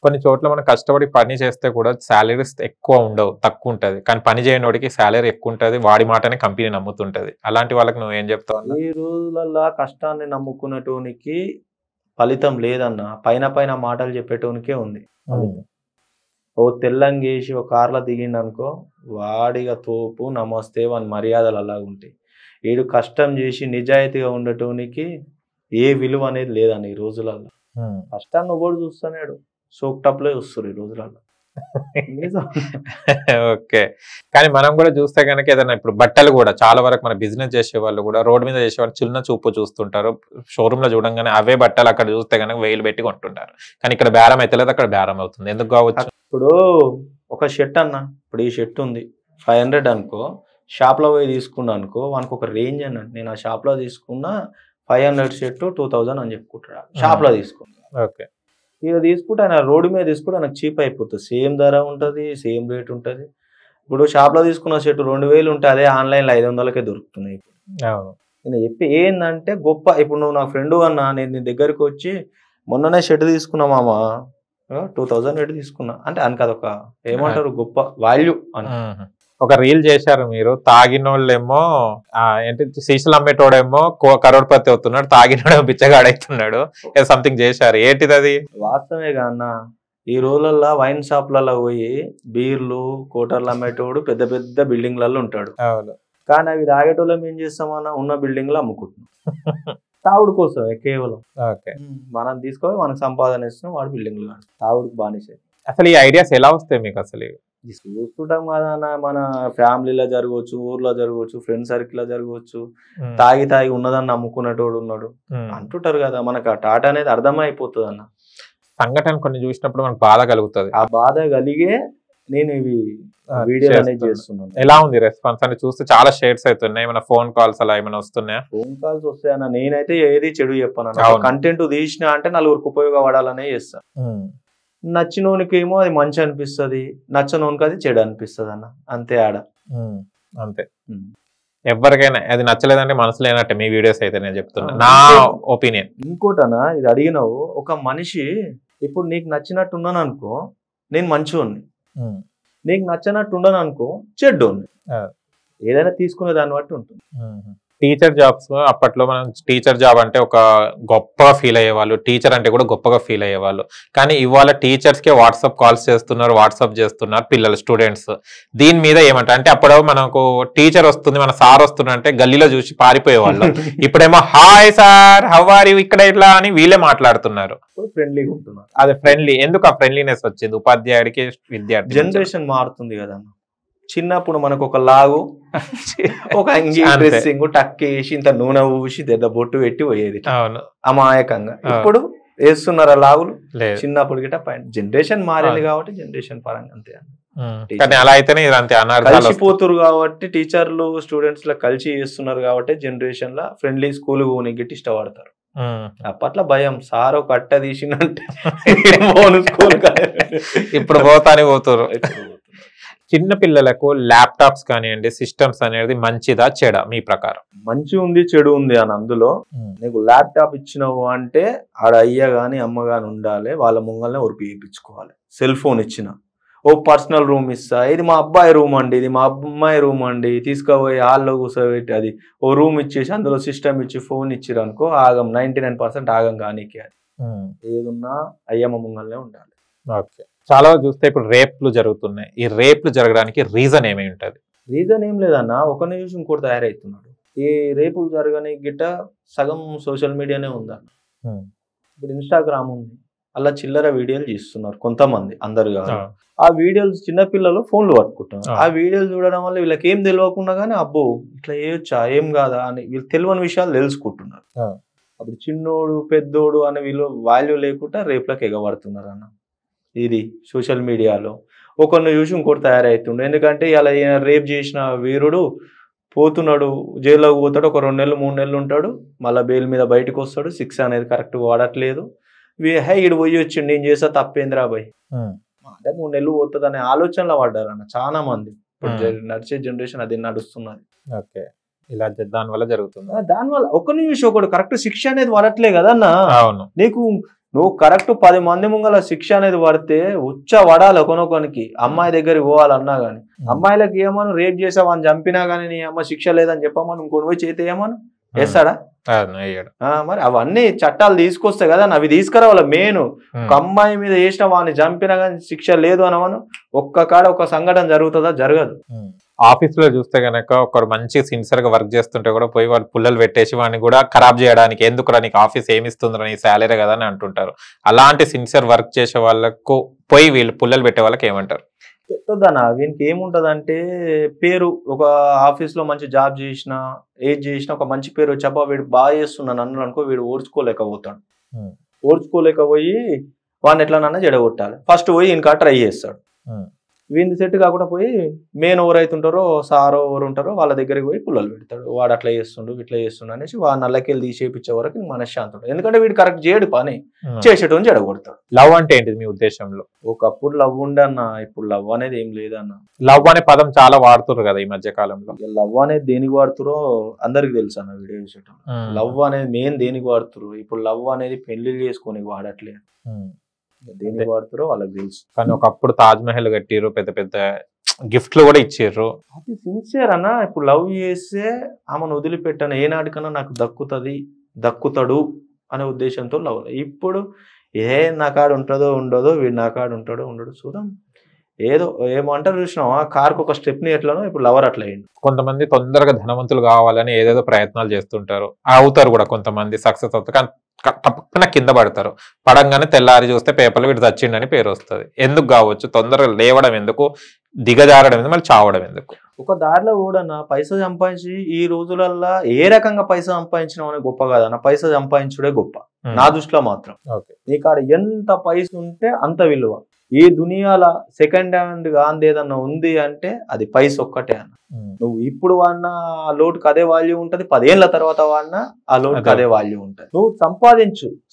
కొన్ని చోట్ల మనం కష్టపడి పని చేస్తే కూడా శాలరీస్ ఎక్కువ ఉండవు, తక్కువ ఉంటది. కానీ పని చేయని వాడికి శాలరీ ఎక్కువ ఉంటది, వాడి మాటనే కంపెనీ నమ్ముతుంటది. అలాంటి వాళ్ళకి నువ్వు ఏం చెప్తావు?
ఈ రోజులలో కష్టాన్ని నమ్ముకునేటోనికి ఫలితం లేదన్న, పైన పైన మాటలు చెప్పేటోనికే ఉంది. ఓ తెల్లంగేసి ఒక కార్లో దిగిండు అనుకో వాడిగా తోపు నమస్తే వాని మర్యాదలు అలాగ ఉంటాయి. వీడు కష్టం చేసి నిజాయితీగా ఉండటోనికి ఏ విలువ అనేది లేదన్న ఈ రోజులలో. కష్టాన్ని ఒకటి చూస్తున్నాడు, సోక్టప్లే చూస్తారు ఈ రోజులలో.
ఓకే, కానీ మనం కూడా చూస్తే కనుక ఏదైనా ఇప్పుడు బట్టలు కూడా చాలా వరకు మన బిజినెస్ చేసే వాళ్ళు కూడా రోడ్ మీద చేసేవాళ్ళు చిన్న చూపు చూస్తుంటారు. షోరూమ్ లో చూడంగానే అవే బట్టలు అక్కడ చూస్తే కనుక 1000 పెట్టి కొంటుంటారు. కానీ ఇక్కడ బేరం అయితే లేదు, అక్కడ బేరం అవుతుంది. ఎందుకు కావచ్చు?
ఇప్పుడు ఒక షర్ట్ అన్న, ఇప్పుడు ఈ షర్ట్ ఉంది 500 అనుకో, షాప్లో పోయి తీసుకున్నా అనుకో వానికి ఒక రేంజ్ అన్నట్టు. నేను ఆ షాప్లో తీసుకున్న 500 షర్ట్ 2000 అని చెప్పుకుంటాడు షాప్లో తీసుకున్నా.
ఓకే,
ఇక తీసుకుంటే ఆయన రోడ్డు మీద తీసుకుంటే ఆయనకు చీప్ అయిపోతుంది. సేమ్ ధర ఉంటుంది, సేమ్ రేట్ ఉంటుంది. ఇప్పుడు షాప్లో తీసుకున్న షర్ట్ 2000 ఉంటే అదే ఆన్లైన్లో 500కే దొరుకుతున్నాయి. నేను చెప్పి ఏంటంటే గొప్ప, ఇప్పుడు నువ్వు నా ఫ్రెండ్ అన్నా, నేను నీ దగ్గరికి వచ్చి మొన్ననే షర్ట్ తీసుకున్నా మామ 2000 పెట్టి తీసుకున్నా అంటే అనకు అదొక ఏమంటారు గొప్ప వాల్యూ అని.
ఒక రీల్ చేశారు మీరు, తాగినోళ్ళేమో ఏంటి శీషలు అమ్మేటోడేమో కరోడ్పతి అవుతున్నాడు, తాగినోడేమో బిచ్చగాడవుతున్నాడు, సంథింగ్ చేశారు. ఏంటిది అది?
వాస్తవమే అన్న, ఈ రోజులలో వైన్ షాప్లలో పోయి బీర్లు కోటర్లు అమ్మేటోడు పెద్ద పెద్ద బిల్డింగ్లలో ఉంటాడు. కానీ అవి తాగేటోళ్ళం ఏం చేస్తామన్నా ఉన్న బిల్డింగ్ లో అమ్ముకుంటున్నాం తాగుడు కోసమే కేవలం. మనం తీసుకోవాలి, మనకు సంపాదన ఇస్తున్నాం, వాడు బిల్డింగ్లు కాదు, తాగుడుకు బానిసే.
అసలు ఈ ఐడియాస్ ఎలా వస్తాయి మీకు? అసలు
చూస్తుంటాం కదా, మన ఫ్యామిలీలో జరగవచ్చు, ఊర్లో జరగవచ్చు, ఫ్రెండ్ సర్కిల్ లో జరగవచ్చు. తాగి తాగి ఉన్నదాన్ని అమ్ముకునేటోడు ఉన్నాడు అంటుంటారు కదా, మనకు ఆ టాటా అనేది అర్థమైపోతుంది అన్న.
సంఘటన కొన్ని చూసినప్పుడు మనకు బాధ కలుగుతుంది.
ఆ బాధ కలిగే నేను ఇవి వీడియోలు అనేది చేస్తున్నాను.
ఎలా ఉంది రెస్పాన్స్? అని చూస్తే చాలా షేర్స్ అవుతున్నాయి, ఏమైనా ఫోన్ కాల్స్ అలా ఏమైనా వస్తున్నాయా?
ఫోన్ కాల్స్ వస్తాయన్న, నేనైతే ఏది చెడు చెప్పాను. కంటెంట్ తీసినా అంటే నలుగురికి ఉపయోగపడాలనే చేస్తా. నచ్చినోనికి ఏమో అది మంచి అనిపిస్తుంది, నచ్చనోనికి అది చెడు అనిపిస్తుంది అన్న, అంతే ఆడ.
అంతే, ఎవరికైనా అది నచ్చలేదంటే మనసు లేనట్టే మీ వీడియోస్ అయితే, నేను చెప్తున్నా నా ఒపీనియన్.
ఇంకోటనా, ఇది అడిగినావు, ఒక మనిషి ఇప్పుడు నీకు నచ్చినట్టు ఉన్నాను అనుకో నేను మంచివాడిని, నీకు నచ్చినట్టు ఉండను అనుకో చెడ్డోడిని. ఏదైనా తీసుకునే దాన్ని బట్టి ఉంటుంది.
టీచర్ జాబ్స్ అప్పట్లో మనం టీచర్ జాబ్ అంటే ఒక గొప్పగా ఫీల్ అయ్యేవాళ్ళు, టీచర్ అంటే కూడా గొప్పగా ఫీల్ అయ్యేవాళ్ళు. కానీ ఇవాళ టీచర్స్కే వాట్సాప్ కాల్స్ చేస్తున్నారు, వాట్సాప్ చేస్తున్నారు పిల్లలు, స్టూడెంట్స్. దీని మీద ఏమంటారు అంటే, అప్పుడు మనకు టీచర్ వస్తుంది, మన సార్ వస్తున్నా అంటే గల్లీలో చూసి పారిపోయేవాళ్ళు. ఇప్పుడేమో hi sir how are you ఇక్కడ ఇట్లా అని వీళ్ళే మాట్లాడుతున్నారు,
ఫ్రెండ్లీగా ఉంటున్నారు.
అది ఫ్రెండ్లీ. ఎందుకు ఆ ఫ్రెండ్లీనెస్ వచ్చింది? ఉపాధ్యాయుడికి విద్యార్థి.
జనరేషన్ మారుతుంది కదా. చిన్నప్పుడు మనకు ఒక లాగు, ఒక అంగి, డ్రెస్సింగ్, టక్కేసి ఇంత నూనె ఊసి పెద్ద బొట్టు పెట్టి పోయేది అమాయకంగా. ఇప్పుడు వేస్తున్నారా లాగులు? చిన్నప్పుడు గిట్ట పైన. జనరేషన్ మారింది కాబట్టి జనరేషన్ పరంగా అంతే.
అలా అయితేనే
కలిసిపోతురు కాబట్టి టీచర్లు స్టూడెంట్స్ లో కలిసి చేస్తున్నారు కాబట్టి జనరేషన్ లో ఫ్రెండ్లీ స్కూల్ పోనీ గిట్టి ఇష్టపడతారు. అప్పట్లో భయం, సార్ ఒక అట్ట తీసినంటే స్కూల్
ఇప్పుడు పోతానే పోతారు. చిన్న పిల్లలకు ల్యాప్టాప్స్ కానివ్వండి, సిస్టమ్స్ అనేది మంచిదా చెడా మీ ప్రకారం?
మంచి ఉంది, చెడు ఉంది అని. అందులో నీకు ల్యాప్టాప్ ఇచ్చినావు అంటే ఆడ అయ్య గాని అమ్మ గాని ఉండాలి, వాళ్ళ ముంగల్నే వర్క్ చేయించుకోవాలి. సెల్ ఫోన్ ఇచ్చిన ఓ పర్సనల్ రూమ్ ఇస్తా, ఇది మా అబ్బాయి రూమ్ అండి, ఇది మా అమ్మాయి రూమ్ అండి, తీసుకుపోయి హాల్లో కూర్చోబెట్టి అది ఓ రూమ్ ఇచ్చేసి అందులో సిస్టమ్ ఇచ్చి ఫోన్ ఇచ్చిరు అనుకో ఆగం, 99% ఆగం. కానీ ఏదున్నా అయ్యమ్మ ముంగల్నే ఉండాలి.
ఓకే, చాలా చూస్తే ఇప్పుడు రేప్లు జరుగుతున్నాయి. ఈ రేప్లు జరగడానికి రీజన్ ఏమై ఉంటది?
రీజన్ ఏం లేదన్న, ఒకరిని చూసి ఇంకోటి తయారవుతున్నాడు. ఈ రేపులు జరగని గిట్ట సగం సోషల్ మీడియానే ఉందన్న. ఇప్పుడు ఇన్స్టాగ్రామ్ ఉంది, అలా చిల్లర వీడియోలు తీస్తున్నారు కొంతమంది, అందరు కాదు. ఆ వీడియోలు చిన్నపిల్లలు ఫోన్లు పట్టుకుంటున్నారు. ఆ వీడియోలు చూడడం వల్ల వీళ్ళకి ఏం తెలియకుండా కానీ అబ్బో ఇట్లా చేయొచ్చా ఏం కాదా అని వీళ్ళు తెలియని విషయాలు తెలుసుకుంటున్నారు. అప్పుడు చిన్నోడు పెద్దోడు అనే వీళ్ళు వాల్యూ లేకుండా రేపులకు ఎగబడుతున్నారు అన్న. ఇది సోషల్ మీడియాలో ఒకరిని చూసి ఇంకోటి తయారవుతుండే. ఎందుకంటే ఇలా రేప్ చేసిన వీరుడు పోతున్నాడు, జైల్లోకి పోతాడు, ఒక 2 నెలలు 3 నెలలు ఉంటాడు, మళ్ళీ బెయిల్ మీద బయటకు వస్తాడు, 6 అనేది కరెక్ట్గా వాడట్లేదు. హై ఇడు పోయి వచ్చిండు, నేను చేసా తప్పేంద్రా బాయ్, అంటే 3 నెలలు పోతుంది అనే ఆలోచనలో పడ్డారన్న చాలా మంది. ఇప్పుడు నడిచే జనరేషన్ అది నడుస్తున్నది.
ఓకే, ఇలా దాని వల్ల జరుగుతుంది.
దానివల్ల ఒకరిని చూసి ఒకడు కరెక్ట్ శిక్ష అనేది పడట్లే కదన్న.
అవును,
నీకు నువ్వు కరెక్ట్ 10 మంది ముంగల శిక్ష అనేది పడితే పడాలి ఒకనొకనికి. అమ్మాయి దగ్గరికి పోవాలన్నా గానీ అమ్మాయిలకు ఏమను రేప్ చేసావని చంపినా గానీ నీ అమ్మ శిక్ష లేదని చెప్పమని ఇంకోటి పోయి చేతే ఏమను వేస్తాడా? మరి అవన్నీ చట్టాలు తీసుకొస్తాయి కదా, అవి తీసుకురావాలి. మెయిన్ ఒక అమ్మాయి మీద వేసిన వాడిని చంపినా కానీ శిక్ష లేదు అనవను. ఒక్క కాడ ఒక సంఘటన జరుగుతుందా? జరగదు.
ఆఫీస్ లో చూస్తే గనక ఒకరు మంచి సిన్సియర్ గా వర్క్ చేస్తుంటే కూడా పోయి వాళ్ళు పుల్లలు పెట్టేసి వాడిని కూడా ఖరాబ్ చేయడానికి, ఎందుకురా నీకు ఆఫీస్ ఏమిస్తుందిరా నీ శాలరీ కదా అని అంటుంటారు. అలాంటి సిన్సియర్ వర్క్ చేసే వాళ్ళకు పోయి వీళ్ళు పుల్లలు పెట్టే వాళ్ళకి ఏమంటారు?
పెట్టొద్దనా, వీనికి ఏముంటదంటే పేరు. ఒక ఆఫీస్ లో మంచి జాబ్ చేసినా ఏది చేసినా ఒక మంచి పేరు వచ్చి అబ్బా వీడు బాగా చేస్తున్నాను అన్నాడు అనుకో, వీడు ఓర్చుకోలేకపోతాడు. ఓర్చుకోలేకపోయి వాడిని ఎట్లనన్నా జడగొట్టాలి. ఫస్ట్ పోయి ఇంకా ట్రై చేస్తాడు. వీడిని సెట్ కాకుండా పోయి మెయిన్ ఎవరైతే ఉంటారో సారో ఎవరు ఉంటారో వాళ్ళ దగ్గరికి పోయి పుల్లలు పెడతాడు. వాడు అట్లా చేస్తుండు ఇట్లా చేస్తుండు అనేసి వాడు నల్లకెళ్ళి తీసేపించే వరకు మనశ్శాంతి ఉంటుంది. ఎందుకంటే వీడు కరెక్ట్ చేయడు పని, చేసేటోని జడగొడతాడు.
లవ్ అంటే ఏంటిది మీ ఉద్దేశంలో?
ఒకప్పుడు లవ్ ఉండే అన్న, ఇప్పుడు లవ్ అనేది ఏం లేదన్న.
లవ్ అనే పదం చాలా వాడుతున్నారు కదా ఈ మధ్య కాలంలో.
లవ్ అనేది దేనికి వాడుతురో అందరికి తెలుసు అన్న. వీడియో చూసేటం లవ్ అనేది మెయిన్ దేనికి వాడుతురు. ఇప్పుడు లవ్ అనేది పెళ్లి చేసుకొని వాడట్లేదు, దేనికి వాడుతారో వాళ్ళకి తెలుసు.
కానీ ఒకప్పుడు తాజ్ మహల్ కట్టిర్రు, పెద్ద పెద్ద గిఫ్ట్లు కూడా ఇచ్చిర్రు.
అది సిన్సియర్ అన్న. ఇప్పుడు లవ్ చేస్తే ఆమెను వదిలిపెట్టాను, ఏనాటికన్నా నాకు దక్కుతాడు అనే ఉద్దేశంతో లవ్. ఇప్పుడు నా కాడు ఉంటుందో ఉండదో, వీడు నా కాడు ఉంటాడో ఉండడు చూద్దాం. ఏదో ఏమంటారు చూసినావా, కార్కు ఒక స్టెప్ని ఎట్లనో ఇప్పుడు లవర్ అట్లా అయ్యింది.
కొంతమంది తొందరగా ధనవంతులు కావాలని ఏదేదో ప్రయత్నాలు చేస్తుంటారు, అవుతారు కూడా. కొంతమంది సక్సెస్ అవుతారు కానీ తప్పకుండా కింద పడతారు. పడంగానే తెల్లారి చూస్తే పేపర్లు వీడు చచ్చిండని పేరు వస్తుంది. ఎందుకు కావచ్చు? తొందరగా లేవడం ఎందుకు, దిగజారడం ఎందుకు, మళ్ళీ చావడం ఎందుకు?
ఒక దారిలో కూడా పైసా సంపాదించి ఈ రోజులల్లా ఏ రకంగా పైసా సంపాదించడం అనేది గొప్ప కాదన్న. పైసా సంపాదించుడే గొప్ప నా దృష్టిలో మాత్రం. నీకాడ ఎంత పైస ఉంటే అంత విలువ. ఈ దునియాల సెకండ్ హ్యాండ్ గాంధీ ఏదన్నా ఉంది అంటే అది పైస ఒక్కటే అన్న. నువ్వు ఇప్పుడు వాడినా ఆ లోటుకి అదే వాల్యూ ఉంటది, 10 ఏళ్ల తర్వాత వాడినా ఆ లోటుకి అదే వాల్యూ ఉంటది. నువ్వు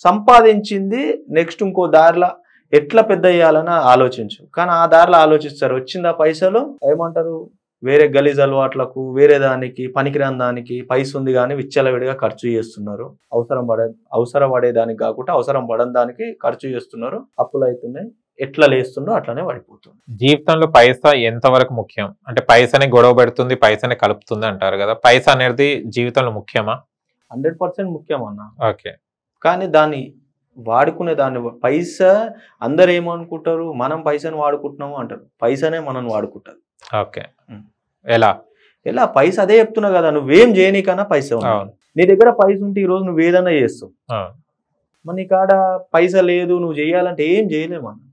సంపాదించింది నెక్స్ట్ ఇంకో దారిలో ఎట్లా పెద్ద అయ్యాలని ఆలోచించు. కానీ ఆ దారిలో ఆలోచిస్తారు. వచ్చిందా పైసలు ఏమంటారు, వేరే గలీజ్ అలవాట్లకు వేరే దానికి పనికిరాని దానికి పైస ఉంది కానీ విచ్చలవిడిగా ఖర్చు చేస్తున్నారు. అవసరం పడేదానికి కాకుండా అవసరం పడని దానికి ఖర్చు చేస్తున్నారు. అప్పులు అవుతున్నాయి, ఎట్లా లేస్తుండో అట్లానే పడిపోతుంది.
జీవితంలో పైసా ఎంతవరకు ముఖ్యం? అంటే పైసనే గొడవ పెడుతుంది, పైసనే కలుపుతుంది అంటారు కదా. పైసా అనేది జీవితంలో ముఖ్యమా?
100% ముఖ్యం అన్న.
ఓకే,
కానీ దాన్ని వాడుకునే దాన్ని పైసా అందరు ఏమనుకుంటారు, మనం పైసను వాడుకుంటున్నాము అంటారు. పైసానే మనం వాడుకుంటారు.
ఓకే, ఎలా
పైసా అదే చెప్తున్నా కదా, నువ్వేం చేయనీకన్నా పైసా ఉంది. నీ దగ్గర పైస ఉంటే ఈ రోజు నువ్వు ఏదన్నా చేస్తావు. మరి నీ కాడ పైసా లేదు, నువ్వు చేయాలంటే ఏం చేయలేమన్నా.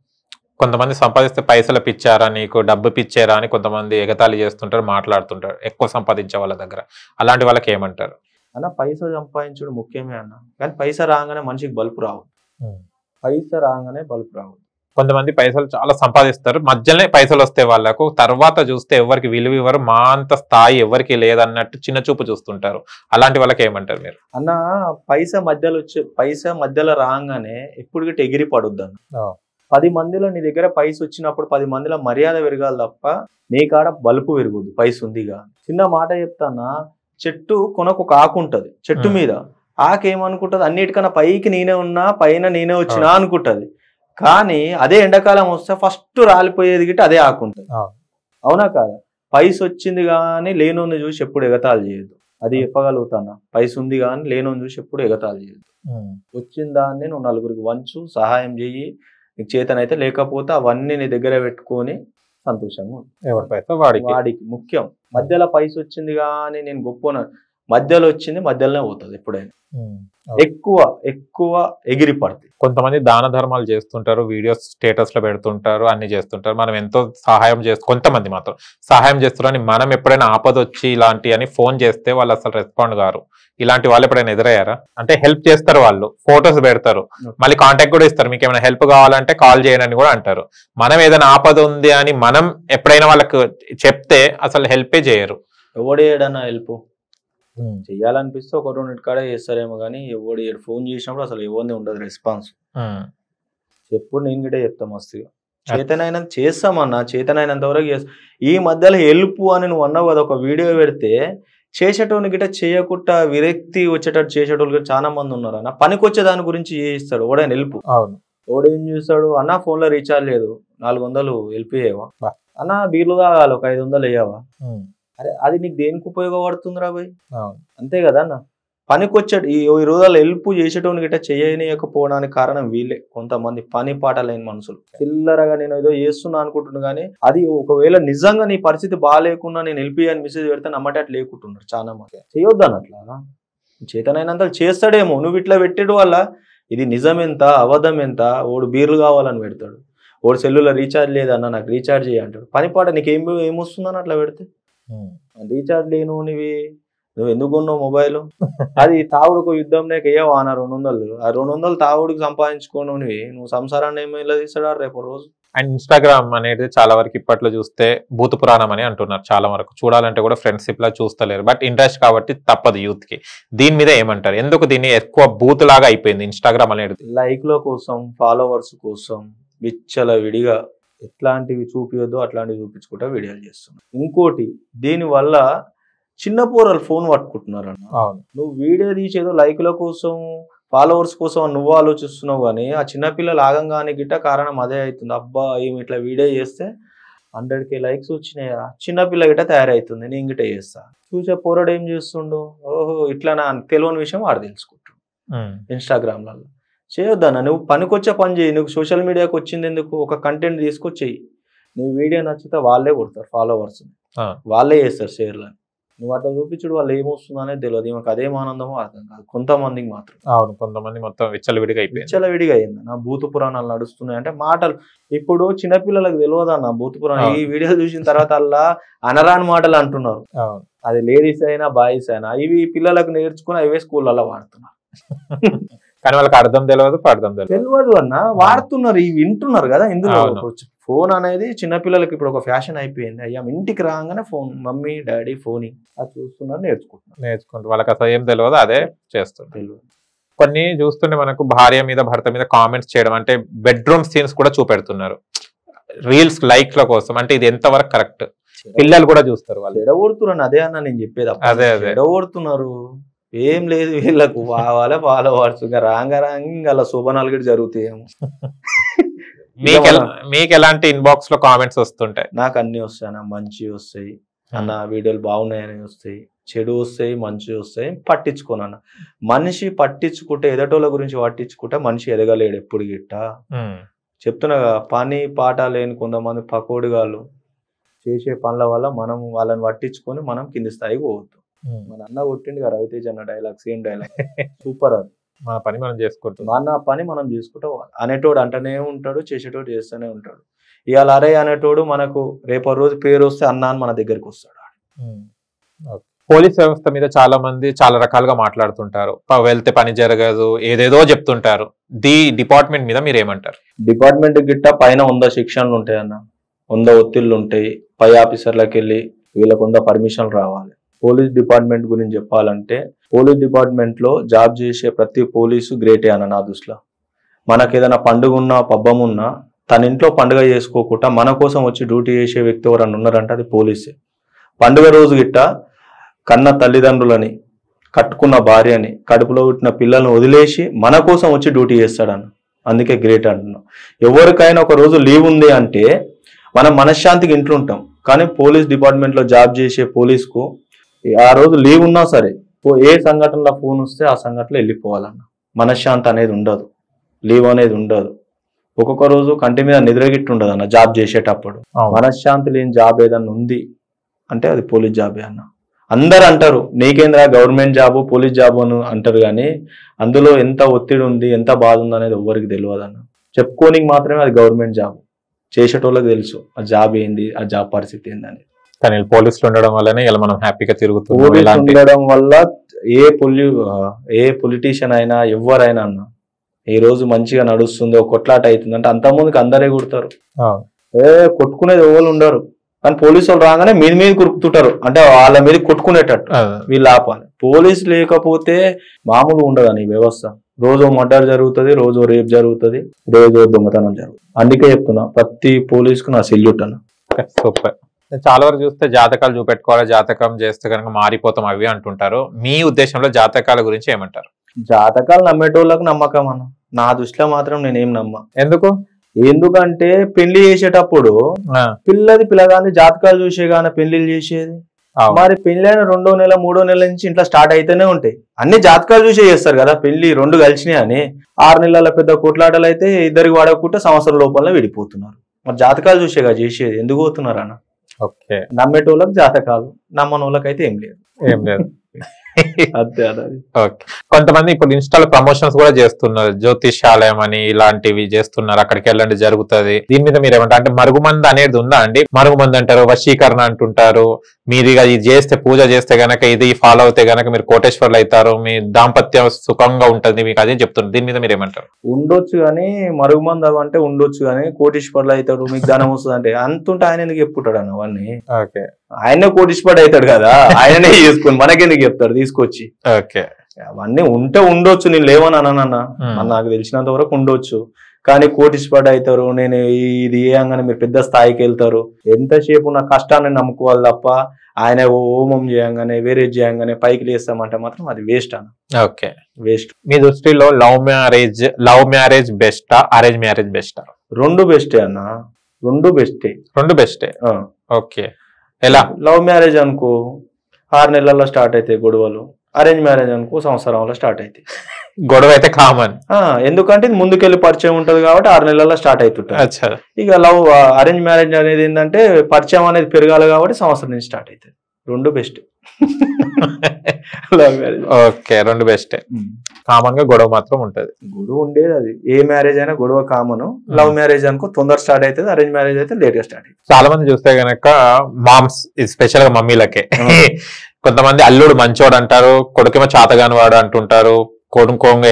కొంతమంది సంపాదిస్తే పైసలు పిచ్చారా, నీకు డబ్బు పిచ్చారా అని కొంతమంది ఎగతాళి చేస్తుంటారు, మాట్లాడుతుంటారు ఎక్కువ సంపాదించే వాళ్ళ దగ్గర. అలాంటి వాళ్ళకి ఏమంటారు
అన్న? పైసా సంపాదించడం ముఖ్యమే అన్న, కానీ పైసా రాగానే మనిషికి బలుపు రావు. పైసా రాగానే బలుపు రావు.
కొంతమంది పైసలు చాలా సంపాదిస్తారు, మధ్యలోనే పైసలు వస్తే వాళ్ళకు తర్వాత చూస్తే ఎవరికి విలువ ఇవ్వరు, మా అంత స్థాయి ఎవరికి లేదన్నట్టు చిన్న చూపు చూస్తుంటారు. అలాంటి వాళ్ళకి ఏమంటారు మీరు?
అన్న పైసా మధ్యలో రాగానే ఎప్పుడు గిట్ట ఎగిరి పడొద్దు అన్న. 10 మందిలో నీ దగ్గర పైస వచ్చినప్పుడు 10 మందిలో మర్యాద పెరగాలి తప్ప నీ కాడ బలుపు పెరగదు. పైస ఉందిగా. చిన్న మాట చెప్తానా, చెట్టు కొనకు ఒక ఆకు ఉంటది, చెట్టు మీద ఆకు ఏమనుకుంటది, అన్నిటికన్నా పైకి నేనే ఉన్నా పైన నేనే వచ్చినా అనుకుంటది. కానీ అదే ఎండాకాలం వస్తే ఫస్ట్ రాలిపోయేది గిట్ట అదే ఆకు ఉంటుంది. అవునా కాదా? పైస వచ్చింది కానీ లేనోని చూసి ఎప్పుడు ఎగతాళి చేయదు. అది చెప్పగలుగుతానా. పైస ఉంది కానీ లేనోని చూసి ఎప్పుడు ఎగతాళి చేయదు. వచ్చిన దాన్ని నువ్వు నలుగురికి వంచు, సహాయం చెయ్యి, నీకు చేతనైతే. లేకపోతే అవన్నీ నీ దగ్గర పెట్టుకొని సంతోషంగా వాడికి ముఖ్యం. మధ్యలో పైస వచ్చింది కానీ నేను గొప్ప, మధ్యలో వచ్చింది మధ్యలోనే పోతుంది. ఎప్పుడైనా ఎక్కువ ఎగిరి పడుతుంది.
కొంతమంది దాన ధర్మాలు చేస్తుంటారు, వీడియోస్ స్టేటస్ లో పెడుతుంటారు, అన్ని చేస్తుంటారు. మనం ఎంతో సహాయం కొంతమంది మాత్రం సహాయం చేస్తున్నారని మనం ఎప్పుడైనా ఆపద వచ్చి ఇలాంటి అని ఫోన్ చేస్తే వాళ్ళు అసలు రెస్పాండ్ కారు. ఇలాంటి వాళ్ళు ఎప్పుడైనా ఎదురయ్యారా? అంటే హెల్ప్ చేస్తారు, వాళ్ళు ఫొటోస్ పెడతారు, మళ్ళీ కాంటాక్ట్ కూడా ఇస్తారు, మీకు ఏమైనా హెల్ప్ కావాలంటే కాల్ చేయండి అని కూడా అంటారు. మనం ఏదైనా ఆపద ఉంది అని మనం ఎప్పుడైనా వాళ్ళకు చెప్తే అసలు హెల్పే చేయరు.
ఎవడేడన్నా హెల్ప్ చెయ్యాలనిపిస్తే ఒక 2 కాడే చేస్తారేమో కానీ ఎవడు ఫోన్ చేసినప్పుడు అసలు ఎవరిని ఉండదు రెస్పాన్స్. ఎప్పుడు నేను గిట్టే చెప్తా మస్తుగా, చేతనైనంత చేస్తామన్నా, చేతనైనంత వరకు చేస్తాం. ఈ మధ్యలో హెల్ప్ అని నువ్వు అన్నావు కదా, ఒక వీడియో పెడితే చేసేటోని గిట్ట చేయకుండా విరక్తి వచ్చేటట్టు చేసేటోళ్ళు చాలా మంది ఉన్నారు అన్న. పనికి వచ్చే దాని గురించి చేయిస్తాడు ఓడైనా హెల్ప్.
అవును,
ఓడేం చేస్తాడు అన్న, ఫోన్ లో రీఛార్జ్ లేదు 400 హెల్ప్ చేయవా అన్న, బీర్లు కావాలి ఒక 500 వేయవా. అరే అది నీకు దేనికి ఉపయోగపడుతుందిరా భయ్? అంతే కదా అన్న. పనికొచ్చాడు ఈ రోజుల్లో హెల్ప్ చేసేటోని గిట్ట చేయకపోవడానికి కారణం వీళ్ళే, కొంతమంది పని పాట లేని మనుషులు. చిల్లరగా నేను ఏదో చేస్తున్నా అనుకుంటున్నా కానీ అది ఒకవేళ నిజంగా నీ పరిస్థితి బాగాలేకుండా నేను హెల్ప్ చేయని మెసేజ్ పెడితే నమ్మటట్టు లేకుంటున్నారు చాలా మంది. చేయొద్దు అట్లా, చేతనైనంత చేస్తాడేమో. నువ్వు ఇట్లా పెట్టాడు వల్ల ఇది నిజం ఎంత అబద్ధం ఎంత. ఓడు బీర్లు కావాలని పెడతాడు, ఓడు సెల్లులో రీఛార్జ్ లేదన్న నాకు రీఛార్జ్ చేయ అంటాడు. పని పాట నీకు ఏమొస్తుందని అట్లా పెడితే. రీఛార్జ్ లేను నువ్వు ఎందుకు కొన్నావు మొబైల్? అది తావుడుకు యుద్ధం లేక ఏవో అన్న 200, ఆ 200 తావుడికి సంపాదించుకోను నువ్వు సంసారాన్ని ఏమో ఇలా తీస్తాడా రేపు రోజు.
అండ్ ఇన్స్టాగ్రామ్ అనేది చాలా వరకు ఇప్పట్లో చూస్తే భూత పురాణం అని అంటున్నారు. చాలా వరకు చూడాలంటే కూడా ఫ్రెండ్షిప్ లా చూస్తలేరు. బట్ ఇంట్రెస్ట్ కాబట్టి తప్పదు యూత్ కి. దీని మీద ఏమంటారు? ఎందుకు దీన్ని ఎక్కువ బూత్ లాగా అయిపోయింది ఇన్స్టాగ్రామ్ అనేది?
లైక్ల కోసం, ఫాలోవర్స్ కోసం విచ్చల విడిగా ఎట్లాంటివి చూపించొద్దు అట్లాంటివి చూపించుకుంటా వీడియోలు చేస్తున్నావు. ఇంకోటి దీనివల్ల చిన్న పోరలు ఫోన్ పట్టుకుంటున్నారు అన్న. నువ్వు వీడియో తీసేదో లైక్ల కోసం ఫాలోవర్స్ కోసం నువ్వు ఆలోచిస్తున్నావు కానీ ఆ చిన్నపిల్లలు ఆగంగానే గిట్ట కారణం అదే అవుతుంది. అబ్బా ఏమి ఇట్లా వీడియో చేస్తే 100K లైక్స్ వచ్చినాయా, చిన్నపిల్ల గిట్ట తయారవుతుంది, నేను గిట్ట చేస్తా. చూసే పోరాడు ఏం చేస్తుండో, ఓహో ఇట్లా నా తెలియని విషయం వాడు తెలుసుకుంటాడు ఇన్స్టాగ్రామ్లలో. చేయొద్దన్న, నువ్వు పనికొచ్చే పని చేయి. నువ్వు సోషల్ మీడియాకి వచ్చింది ఎందుకు? ఒక కంటెంట్ తీసుకొచ్చేయి. నువ్వు వీడియో నచ్చితే వాళ్ళే కొడతారు ఫాలోవర్స్, వాళ్ళే చేస్తారు షేర్లని. నువ్వు అట్లా చూపించుడు వాళ్ళు ఏమొస్తుందో అనేది తెలియదు. ఈమెకు అదేం ఆనందమో అర్థం కాదు కొంతమందికి మాత్రం.
అవును, కొంతమంది మొత్తం విచ్చలవిడిగా అయిపోయింది.
విచ్చలవిడిగా అయింది. నా భూత పురాణాలు నడుస్తున్నాయి అంటే మాటలు. ఇప్పుడు చిన్నపిల్లలకు తెలియదు అన్న భూత పురాణం. ఈ వీడియో చూసిన తర్వాత అలా అనరాని మాటలు అంటున్నారు. అది లేడీస్ అయినా బాయ్స్ అయినా ఇవి పిల్లలకు నేర్చుకుని అవే స్కూళ్ళలో వాడుతున్నారు.
కానీ వాళ్ళకి అర్థం తెలియదు, అర్థం
తెలియదు అన్న, వాడుతున్నారు. ఇవి వింటున్నారు కదా. ఇందులో ఫోన్ అనేది చిన్నపిల్లలకి ఇప్పుడు ఒక ఫ్యాషన్ అయిపోయింది. అయ్యా ఇంటికి రాగానే ఫోన్, మమ్మీ డాడీ ఫోన్ అది చూస్తున్నారు, నేర్చుకుంటారు.
వాళ్ళకి అసలు ఏం తెలియదు, అదే చేస్తుంది. కొన్ని చూస్తుంటే మనకు భార్య మీద భర్త మీద కామెంట్స్ చేయడం, అంటే బెడ్రూమ్ సీన్స్ కూడా చూపెడుతున్నారు రీల్స్ లైక్ల కోసం. అంటే ఇది ఎంతవరకు కరెక్ట్? పిల్లలు కూడా చూస్తారు, వాళ్ళు
ఎడగొడుతున్నారు. అదే అన్న నేను చెప్పేది.
అదే
ఎడగొడుతున్నారు. ఏం లేదు వీళ్ళకు వాళ్ళే ఫాలోవర్స్ రాంగ అలా శోభనాలు కూడా జరుగుతాయేమో.
మీకు ఎలాంటి ఇన్బాక్స్ లో కామెంట్స్ వస్తుంటాయి?
నాకు అన్ని వస్తాయి అన్న. మంచి వస్తాయి అన్న, వీడియోలు బాగున్నాయని వస్తాయి, చెడు వస్తాయి, మంచి వస్తాయి. పట్టించుకోనన్న. మనిషి పట్టించుకుంటే, ఎదటోళ్ళ గురించి పట్టించుకుంటే మనిషి ఎదగలేడు ఎప్పుడు గిట్ట. చెప్తున్నా పని పాట లేని కొంతమంది పకోడిగాళ్ళు చేసే పనుల వల్ల మనం వాళ్ళని పట్టించుకొని మనం కింది స్థాయికి పోవద్దు. మన అన్న కొట్టిండు కదా రవితేజ్ అన్న డైలాగ్, సేమ్ డైలాగ్, సూపర్. అది
మన పని మనం చేసుకుంటాం,
మన పని మనం చేసుకుంటాం. అనేటోడు అంటనే ఉంటాడు, చేసేటోడు చేస్తూనే ఉంటాడు. ఇవాళ అరే అనేటోడు మనకు రేపటి రోజు పేరు వస్తే అన్న అని మన దగ్గరికి వస్తాడు.
పోలీస్ వ్యవస్థ మీద చాలా మంది చాలా రకాలుగా మాట్లాడుతుంటారు. వెళ్తే పని జరగదు, ఏదేదో చెప్తుంటారు. డిపార్ట్మెంట్ మీద మీరు ఏమంటారు?
డిపార్ట్మెంట్ గిట్ట పైన 100 శిక్షణలు ఉంటాయి అన్న, 100 ఒత్తిళ్ళు ఉంటాయి. పై ఆఫీసర్లకు వెళ్ళి వీళ్ళకు 100 పర్మిషన్లు రావాలి. పోలీస్ డిపార్ట్మెంట్ గురించి చెప్పాలంటే, పోలీస్ డిపార్ట్మెంట్ లో జాబ్ చేసే ప్రతి పోలీసు గ్రేటే అన్న నా దృష్టిలో. మనకు ఏదైనా పండుగ ఉన్నా పబ్బం ఉన్నా తన ఇంట్లో పండుగ చేసుకోకుండా మన కోసం వచ్చి డ్యూటీ చేసే వ్యక్తి ఎవరన్నా ఉన్నారంటే అది పోలీసే. పండుగ రోజు గిట్ట కన్న తల్లిదండ్రులని, కట్టుకున్న భార్యని, కడుపులో పుట్టిన పిల్లల్ని వదిలేసి మన కోసం వచ్చి డ్యూటీ చేస్తాడన్న. అందుకే గ్రేట్ అంటున్నాం. ఎవరికైనా ఒక రోజు లీవ్ ఉంది అంటే మనం మనశ్శాంతికి ఇంట్లో ఉంటాం. కానీ పోలీస్ డిపార్ట్మెంట్ లో జాబ్ చేసే పోలీసుకు ఆ రోజు లీవ్ ఉన్నా సరే ఏ సంఘటనలో ఫోన్ వస్తే ఆ సంఘటనలో వెళ్ళిపోవాలన్న. మనశ్శాంతి అనేది ఉండదు, లీవ్ అనేది ఉండదు. ఒక్కొక్క రోజు కంటి మీద నిద్రగిట్టు ఉండదు అన్న జాబ్ చేసేటప్పుడు. మనశ్శాంతి లేని జాబ్ ఏదన్నా ఉంది అంటే అది పోలీస్ జాబే అన్న. అందరు అంటారు నీకేంద్రా గవర్నమెంట్ జాబు పోలీస్ జాబు అని అంటారు, కానీ అందులో ఎంత ఒత్తిడి ఉంది, ఎంత బాధ ఉంది అనేది ఎవరికి తెలియదు అన్న. చెప్పుకోనికి మాత్రమే అది గవర్నమెంట్ జాబ్, చేసేటోళ్ళకి తెలుసు ఆ జాబ్ ఏంది, ఆ జాబ్ పరిస్థితి ఏందని.
కానీ పోలీసులు ఉండడం వల్లనే ఇలా మనం హ్యాపీగా తిరుగుతున్నాం.
పోలీసులు ఉండడం వల్ల ఏ పొలిటీషియన్ అయినా ఎవరైనా అన్న ఈ రోజు మంచిగా నడుస్తుందో కొట్లాట అవుతుంది అంటే అంతకుముందుకు అందరే కొడతారు, కొట్టుకునేది ఎవరు ఉండరు. కానీ పోలీసు వాళ్ళు రాగానే మీద కురుకుతుంటారు, అంటే వాళ్ళ మీద కొట్టుకునేటట్టు వీళ్ళు ఆపాలి. పోలీసు లేకపోతే మామూలు ఉండదు అని వ్యవస్థ. రోజు మర్డర్ జరుగుతుంది, రోజు రేప్ జరుగుతుంది, రోజు దొంగతనం జరుగుతుంది. అందుకే చెప్తున్నా ప్రతి పోలీసుకు నా సెల్యూట్ అన్న.
సూపర్. చాలా వరకు చూస్తే జాతకాలు చూపెట్టుకోవాలి, జాతకం చేస్తే కనుక మారిపోతాం అవి అంటుంటారు. మీ ఉద్దేశంలో జాతకాల గురించి ఏమంటారు?
జాతకాలు నమ్మేటోళ్ళకు నమ్మకం అన్న. నా దృష్టిలో మాత్రం నేనేం నమ్మా. ఎందుకంటే పెళ్లి చేసేటప్పుడు పిల్లగాని జాతకాలు చూసే గానీ పెళ్లిళ్ళు చేసేది. మరి పెళ్లైన 2వ నెల 3వ నెల నుంచి ఇంట్లో స్టార్ట్ అయితేనే ఉంటాయి. అన్ని జాతకాలు చూసే చేస్తారు కదా. పెళ్లి 2 కలిసినాయి అని 6 నెలల పెద్ద కొట్లాటలు అయితే ఇద్దరికి వాడకుంటే సంవత్సరం లోపల విడిపోతున్నారు. మరి జాతకాలు చూసేగా చేసేది. ఎందుకు పోతున్నారు అన్న? నమ్మేటోళ్ళకి జాతకాలు, నమ్మనోళ్ళకి అయితే ఏం లేదు. అంతే అన్నది.
కొంతమంది ఇప్పుడు ఇన్స్టాలో ప్రమోషన్స్ కూడా చేస్తున్నారు, జ్యోతిష్యాలయం అని ఇలాంటివి చేస్తున్నారు, అక్కడికి వెళ్ళండి జరుగుతుంది. దీని మీద మీరు ఏమంటారు? అంటే మరుగుమంది అనేది ఉందా అండి? మరుగుమంది అంటారు, వశీకరణ అంటుంటారు. మీరు ఇది చేస్తే, పూజ చేస్తే గనక, ఇది ఫాలో అవుతే గనక మీరు కోటేశ్వర్లు అవుతారు, మీ దాంపత్యం సుఖంగా ఉంటుంది, మీకు అదే చెప్తున్నారు. దీని మీద మీరు ఏమంటారు?
ఉండొచ్చు కానీ మరుగుమంది అంటే ఉండొచ్చు కానీ కోటేశ్వర్లు అవుతాడు, మీకు ధనం వస్తుంది అంటే అంతుంటే ఆయన ఎందుకు చెప్పుకుంటాడు అన్న అవన్నీ? ఆయనే కోటేశ్వరుడు అవుతాడు కదా, ఆయననే చేసుకుని మనకెందుకు చెప్తాడు తీసుకొచ్చి? అవన్నీ ఉంటే ఉండొచ్చు, నేను లేవని అన్న. నాకు తెలిసినంత వరకు ఉండొచ్చు. కానీ కోటీశ్వరుడు అవుతారు, నేను ఇది ఏయంగానే మీరు పెద్ద స్థాయికి వెళ్తారు. ఎంతసేపు నా కష్టాన్ని నమ్ముకోవాలి తప్ప ఆయన హోమం చేయంగానే వేరే చేయంగానే పైకి లేస్తామంటే మాత్రం అది వేస్ట్ అన్న. వేస్ట్.
మీ దృష్టిలో లవ్ మ్యారేజ్ బెస్టా, అరేంజ్ మ్యారేజ్ బెస్టా?
2 బెస్టే అన్న. 2 బెస్టే.
2 బెస్టే. ఓకే. ఎలా?
లవ్ మ్యారేజ్ అనుకో 6 నెలల్లో స్టార్ట్ అవుతాయి గొడవలు. అరేంజ్ మ్యారేజ్ అనుకో సంవత్సరంలో స్టార్ట్ అవుతాయి.
గొడవ అయితే కామన్.
ఎందుకంటే ఇది ముందుకెళ్ళి పరిచయం ఉంటది కాబట్టి 6 నెలల్లో స్టార్ట్ అవుతుంటాయి. ఇక అరేంజ్ మ్యారేజ్ అనేది ఏంటంటే పరిచయం అనేది పెరగాలి కాబట్టి సంవత్సరం నుంచి స్టార్ట్ అవుతుంది. 2 బెస్ట్. Love marriage.
ఓకే, 2 బెస్టే. కామన్ గా గొడవ మాత్రం ఉంటది.
గొడవ ఉండేది అది ఏ మ్యారేజ్ అయినా గొడవ కామన్. లవ్ మ్యారేజ్ అనుకో తొందర స్టార్ట్ అవుతుంది, అరేంజ్ మ్యారేజ్ అయితే లేట్ గా స్టార్ట్ అవుతుంది.
చాలా మంది చూస్తే గనక మామ్స్, స్పెషల్ గా మమ్మీలకే, కొంతమంది అల్లుడు మంచోడు అంటారు, కొడుకేమో చాతగాని వాడు అంటుంటారు,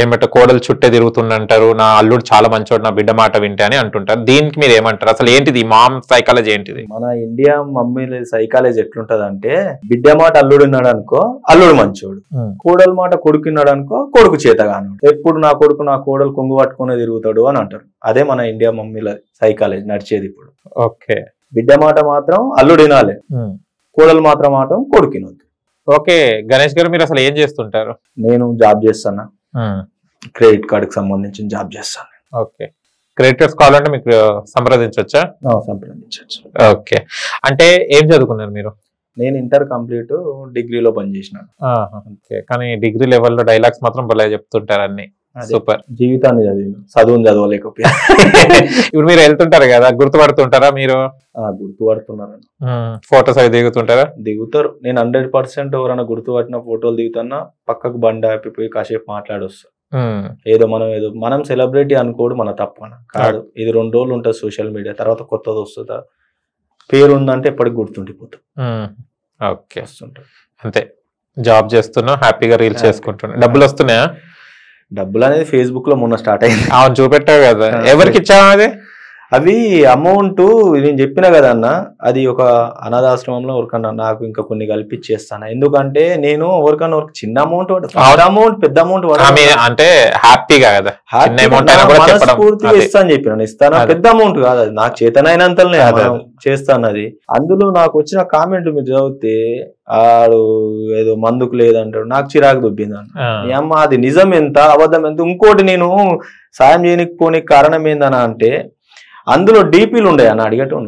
ఏమంటే కోడలు చుట్టే తిరుగుతుందంటారు, నా అల్లుడు చాలా మంచోడు, నా బిడ్డ మాట వింటే అని అంటుంటారు. దీనికి మీరు ఏమంటారు? అసలు ఏంటిది మామ్ సైకాలజీ ఏంటిది?
మన ఇండియా మమ్మీ సైకాలజీ ఎట్లుంటది అంటే, బిడ్డ మాట అల్లుడు ఉన్నాడు అనుకో అల్లుడు మంచోడు, కోడలు మాట కొడుకున్నాడు అనుకో కొడుకు చేతగాను, ఎప్పుడు నా కొడుకు నా కోడలు కొంగు పట్టుకునే తిరుగుతాడు అని అంటారు. అదే మన ఇండియా మమ్మీల సైకాలజీ నడిచేది ఇప్పుడు.
ఓకే.
బిడ్డ మాట మాత్రం అల్లుడు వినాలి, కోడలు మాత్రం మాట కొడుకు వినొద్దు.
ఓకే. గణేష్ గారు మీరు అసలు ఏం చేస్తుంటారు?
నేను జాబ్ చేస్తాను, క్రెడిట్ కార్డ్ కి సంబంధించిన జాబ్ చేస్తాను.
ఓకే. క్రెడిట్ కార్డ్స్ కావాలంటే మీకు సంప్రదించవచ్చా?
సంప్రదించవచ్చు.
ఓకే. అంటే ఏం చదువుకున్నారు మీరు?
నేను ఇంటర్ కంప్లీట్, డిగ్రీలో పనిచేసినాను.
ఓకే. కానీ డిగ్రీ లెవెల్లో డైలాగ్స్ మాత్రం భలే చెప్తుంటారు అన్ని. సూపర్.
జీవితాన్ని చదువుని చదవలేకపోయా.
ఇప్పుడు మీరు వెళ్తుంటారు కదా, గుర్తుపడుతుంటారా మీరు?
గుర్తుపడుతున్నారు.
ఫోటోస్ అవి దిగుతుంటారా?
దిగుతారు. నేను 100% ఎవరైనా గుర్తుపట్టిన ఫోటోలు దిగుతున్నా పక్కకు బండి ఆపిపోయి కాసేపు మాట్లాడొస్తా. మనం సెలబ్రిటీ అనుకోడు మన తప్పన కాదు. ఇది 2 రోజులు ఉంటుంది సోషల్ మీడియా, తర్వాత కొత్తది వస్తుందా, పేరు ఉందంటే ఎప్పటికి గుర్తుండిపోతాం.
ఓకే. వస్తుంటారు అంతే. జాబ్ చేస్తున్నా, హ్యాపీగా రీల్స్ చేసుకుంటున్నా. డబ్బులు వస్తున్నాయా?
డబ్బులు అనేది ఫేస్బుక్ లో మొన్న స్టార్ట్ అయింది.
అవును, చూపెట్టావు కదా. ఎవరికి ఇచ్చావా అది?
అవి అమౌంట్ నేను చెప్పిన కదా అన్న, అది ఒక అనాథాశ్రమంలో ఎవరికన్నా నాకు ఇంకా కొన్ని కల్పించేస్తాను. ఎందుకంటే నేను ఎవరికన్నా చిన్న అమౌంట్, పెద్ద అమౌంట్
అంటే హ్యాపీగా కదా,
మనస్ఫూర్తిగా ఇస్తాను చెప్పిన ఇస్తాను. పెద్ద అమౌంట్ కాదు అది, నాకు చేతనైనంతనే చేస్తాను. అది అందులో నాకు వచ్చిన కామెంట్లు మీరు చదివితే, ఆడు ఏదో మందుకు లేదంటాడు, నాకు చిరాకు దుబ్బింది అన్న. అమ్మ అది నిజం ఎంత అబద్ధం ఎంత? ఇంకోటి నేను సాయం చేయకపోనికి కారణం ఏందన్నా అంటే, అందులో డీపీలు ఉండే అన్న అడిగటం,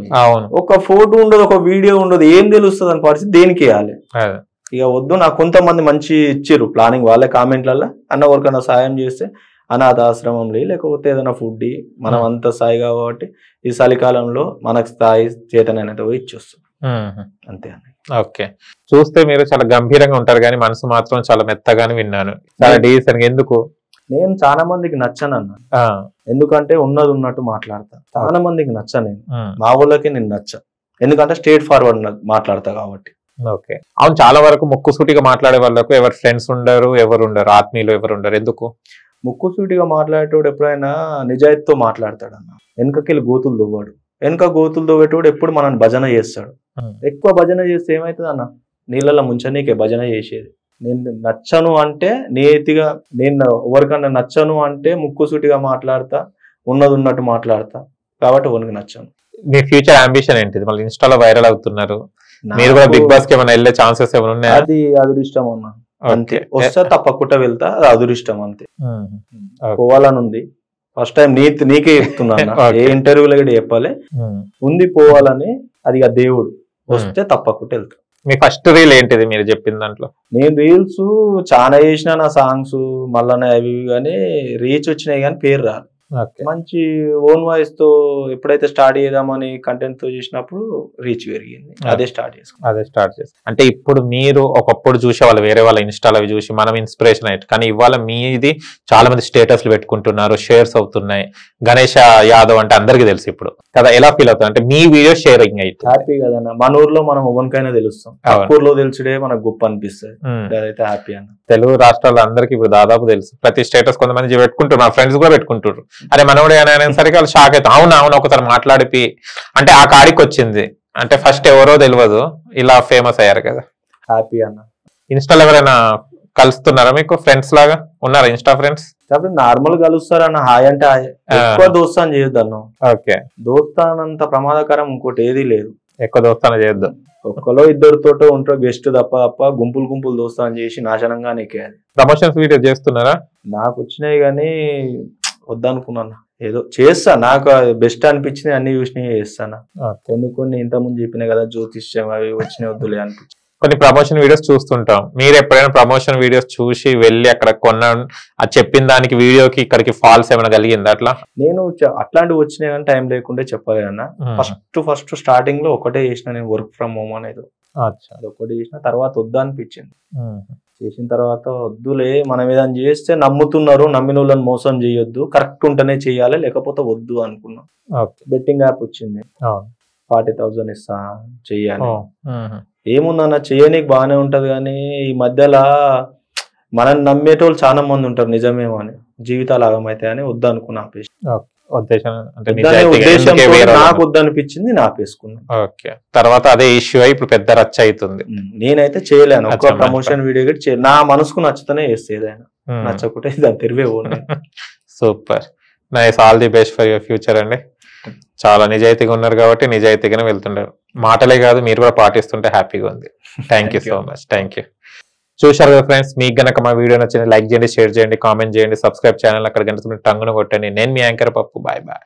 ఒక ఫోటో ఉండదు, ఒక వీడియో ఉండదు, ఏం తెలుస్తుంది అని పరిస్థితి. దేనికి వేయాలి? ఇక వద్దు. నాకు కొంతమంది మంచి ఇచ్చిర్రు ప్లానింగ్, వాళ్ళే కామెంట్లలో అన్న ఎవరికన్నా సాయం చేస్తే అనాథాశ్రమంలో లేకపోతే ఏదైనా ఫుడ్, మనం అంత స్థాయి కాబట్టి ఈ చలికాలంలో మనకు స్థాయి చేతనైనంత పోయి ఇచ్చొస్తాం అంతే అన్న.
ఓకే. చూస్తే మీరు చాలా గంభీరంగా ఉంటారు కానీ మనసు మాత్రం చాలా మెత్తగానే విన్నాను, చాలా డీసెంట్. ఎందుకు?
నేను చాలా మందికి నచ్చనన్న, ఎందుకంటే ఉన్నది ఉన్నట్టు మాట్లాడతా. చాలా మందికి నచ్చ, నేను మా ఊళ్ళకి నేను నచ్చ, ఎందుకంటే స్ట్రేట్ ఫార్వర్డ్ మాట్లాడతా కాబట్టి.
ఓకే. అవును, చాలా వరకు ముక్కుసూటిగా మాట్లాడే వాళ్ళకు ఎవరు ఫ్రెండ్స్ ఉండరు, ఎవరు ఉండరు, ఆత్మీయులు ఎవరు ఉండరు. ఎందుకు?
ముక్కుసూటిగా మాట్లాడేటోడు ఎప్పుడైనా నిజాయితీతో మాట్లాడతాడన్న. వెనకకెళ్ళి గోతులు దువ్వాడు, వెనక గోతులు దువ్వేటోడు ఎప్పుడు మనల్ని భజన చేస్తాడు. ఎక్కువ భజన చేస్తే ఏమవుతుంది అన్న, నీళ్ళలో ముంచనీకే భజన చేసేది. నేను నచ్చను అంటే నీతిగా, నేను ఎవరికన్నా నచ్చను అంటే ముక్కుసూటిగా మాట్లాడతా, ఉన్నది ఉన్నట్టు మాట్లాడతా, కాబట్టి ఎవరికి నచ్చను.
మీ ఫ్యూచర్ అంబిషన్ ఏంటిది? మళ్ళీ ఇన్స్టాలో వైరల్ అవుతున్నారు, మీరు కూడా బిగ్ బాస్ కి ఏమైనా వెళ్ళే ఛాన్సెస్ ఏమైనా ఉన్నాయా?
అది అదృష్టం అన్న, అంతే. వస్తే తప్పకుండా వెళ్తా, అది అదృష్టం అంతే. పోవాలని ఉంది. ఫస్ట్ టైం నీకే చెప్తున్నా, ఏ ఇంటర్వ్యూలో కూడా చెప్పాలి, ఉంది పోవాలని. అది ఆ దేవుడు వస్తే తప్పకుండా వెళ్తా.
మీ ఫస్ట్ రీల్ ఏంటిది మీరు చెప్పిన దాంట్లో?
నేను రీల్స్ చాలా చేసిన, నా సాంగ్స్ మళ్ళీ అవి కానీ రీచ్ వచ్చినాయి కానీ పేరు రాదు. మంచి ఓన్ వాయిస్ తో ఎప్పుడైతే స్టార్ట్ చేద్దామని కంటెంట్ తో చేసినప్పుడు రీచ్ పెరిగింది, అదే స్టార్ట్ చేసుకున్నాం.
అంటే ఇప్పుడు మీరు ఒకప్పుడు చూసేవాళ్ళు వేరే వాళ్ళ ఇన్స్టాల్ అవి చూసి మనం ఇన్స్పిరేషన్ అయ్యి, కానీ ఇవాళ మీది చాలా మంది స్టేటస్లు పెట్టుకుంటున్నారు, షేర్స్ అవుతున్నాయి. గణేష్ యాదవ్ అంటే అందరికి తెలుసు ఇప్పుడు కదా, ఎలా ఫీల్ అవుతుంది అంటే మీ వీడియో షేరింగ్ అయితే?
హ్యాపీ కదన్న, మన ఊర్లో మనం ఎవరికైనా తెలుస్తాం, ఊర్లో తెలుసుడే మనకు గొప్ప అనిపిస్తుంది, అదైతే హ్యాపీ అన్న.
తెలుగు రాష్ట్రాల్లో అందరికి ఇప్పుడు దాదాపు తెలుసు, ప్రతి స్టేటస్ కొంతమంది పెట్టుకుంటారు, నా ఫ్రెండ్స్ కూడా పెట్టుకుంటారు. అరే మనోడే అనేసరికి వాళ్ళు షాక్ అవుతాం. అవును ఒకసారి మాట్లాడిపి అంటే ఆ కాడికి వచ్చింది అంటే ఫస్ట్ ఎవరో తెలియదు, ఇలా ఫేమస్ అయ్యారు కదా,
హ్యాపీ అన్న.
ఇన్స్టాలో ఎవరైనా కలుస్తున్నారా మీకు? ఫ్రెండ్స్ లాగా ఉన్నారా ఇన్స్టా ఫ్రెండ్స్?
నార్మల్ కలుస్తారన్న, హాయ్ అంటే హాయ్, ఎక్కువ దోస్తాను చేయొద్దు అన్న.
ఓకే,
దోస్తానంత ప్రమాదకరం ఇంకోటి ఏది లేదు,
ఎక్కువ దోస్తాను చేయొద్దు.
ఒక్కలో ఇద్దరితో ఉంటారు బెస్ట్, తప్ప గుంపులు దోస్తాను చేసి నాశనంగా నీకేయాలి.
ప్రమోషన్స్ వీడియో చేస్తున్నారా?
నాకు వచ్చినాయి కానీ వద్దనుకున్నాను, ఏదో చేస్తా, నాకు బెస్ట్ అనిపించింది అన్ని చూసినవి చేస్తాను. కొన్ని ఇంతకుముందు చెప్పినాయి కదా జ్యోతిష్యం అవి వచ్చినాయి, వద్దులే అనిపించింది.
కొన్ని ప్రమోషన్ వీడియోస్ చూస్తుంటాం, మీరు ఎప్పుడైనా ప్రమోషన్ వీడియోస్ చూసి వెళ్ళి అక్కడ అది చెప్పిన దానికి వీడియోకి ఇక్కడికి ఫాల్స్ ఏమైనా కలిగింది? అట్లా
నేను అట్లాంటివి వచ్చినాయి కానీ టైం లేకుండా చెప్పలేదన్న. ఫస్ట్ స్టార్టింగ్ లో ఒకటే చేసిన నేను, వర్క్ ఫ్రమ్ హోమ్ అనేది, అది ఒకటి చేసిన. తర్వాత వద్దు అనిపించింది, చేసిన తర్వాత వద్దులే, మనం ఏదైనా చేస్తే నమ్ముతున్నారు, నమ్మిన వాళ్ళని మోసం చేయొద్దు, కరెక్ట్ ఉంటేనే చేయాలి, లేకపోతే వద్దు అనుకున్నాం. బెట్టింగ్ యాప్ వచ్చింది, 40,000 ఇస్తా చెయ్యాలి. ఏముందన్న, చేయనీకి బాగానే ఉంటది కానీ ఈ మధ్యలో మనం నమ్మేటోళ్ళు చాలా మంది ఉంటారు, నిజమేమో అని, జీవితాలు ఆగమైతాయి అని వద్దు అనుకున్నా, ఆపేసి. నాకు వద్దనిపించింది, ఆపేసుకున్నా.
ఓకే, తర్వాత అదే ఇష్యూ అయి ఇప్పుడు పెద్ద రచ్చ అవుతుంది.
నేనైతే చేయలేను ఒక ప్రమోషన్ వీడియో కూడా, నా మనసుకు నచ్చుతూనే చేస్తే, ఏదైనా నచ్చకుంటే దాన్ని తిరిగే.
Super, nice, all the best for your future అండి. చాలా నిజాయితీగా ఉన్నారు కాబట్టి నిజాయితీగానే వెళ్తుంటారు, మాటలే కాదు మీరు కూడా పాటిస్తుంటే హ్యాపీగా ఉంది. Thank you so much, thank you. చూశారు కదా ఫ్రెండ్స్, మీకు గనక మా వీడియో నచ్చింది లైక్ చేయండి, షేర్ చేయండి, కామెంట్ చేయండి, సబ్స్క్రైబ్ ఛానల్ అక్కడ గంట టంగును కొట్టండి. నేను మీ యాంకర్ పప్పు, బాయ్ బాయ్.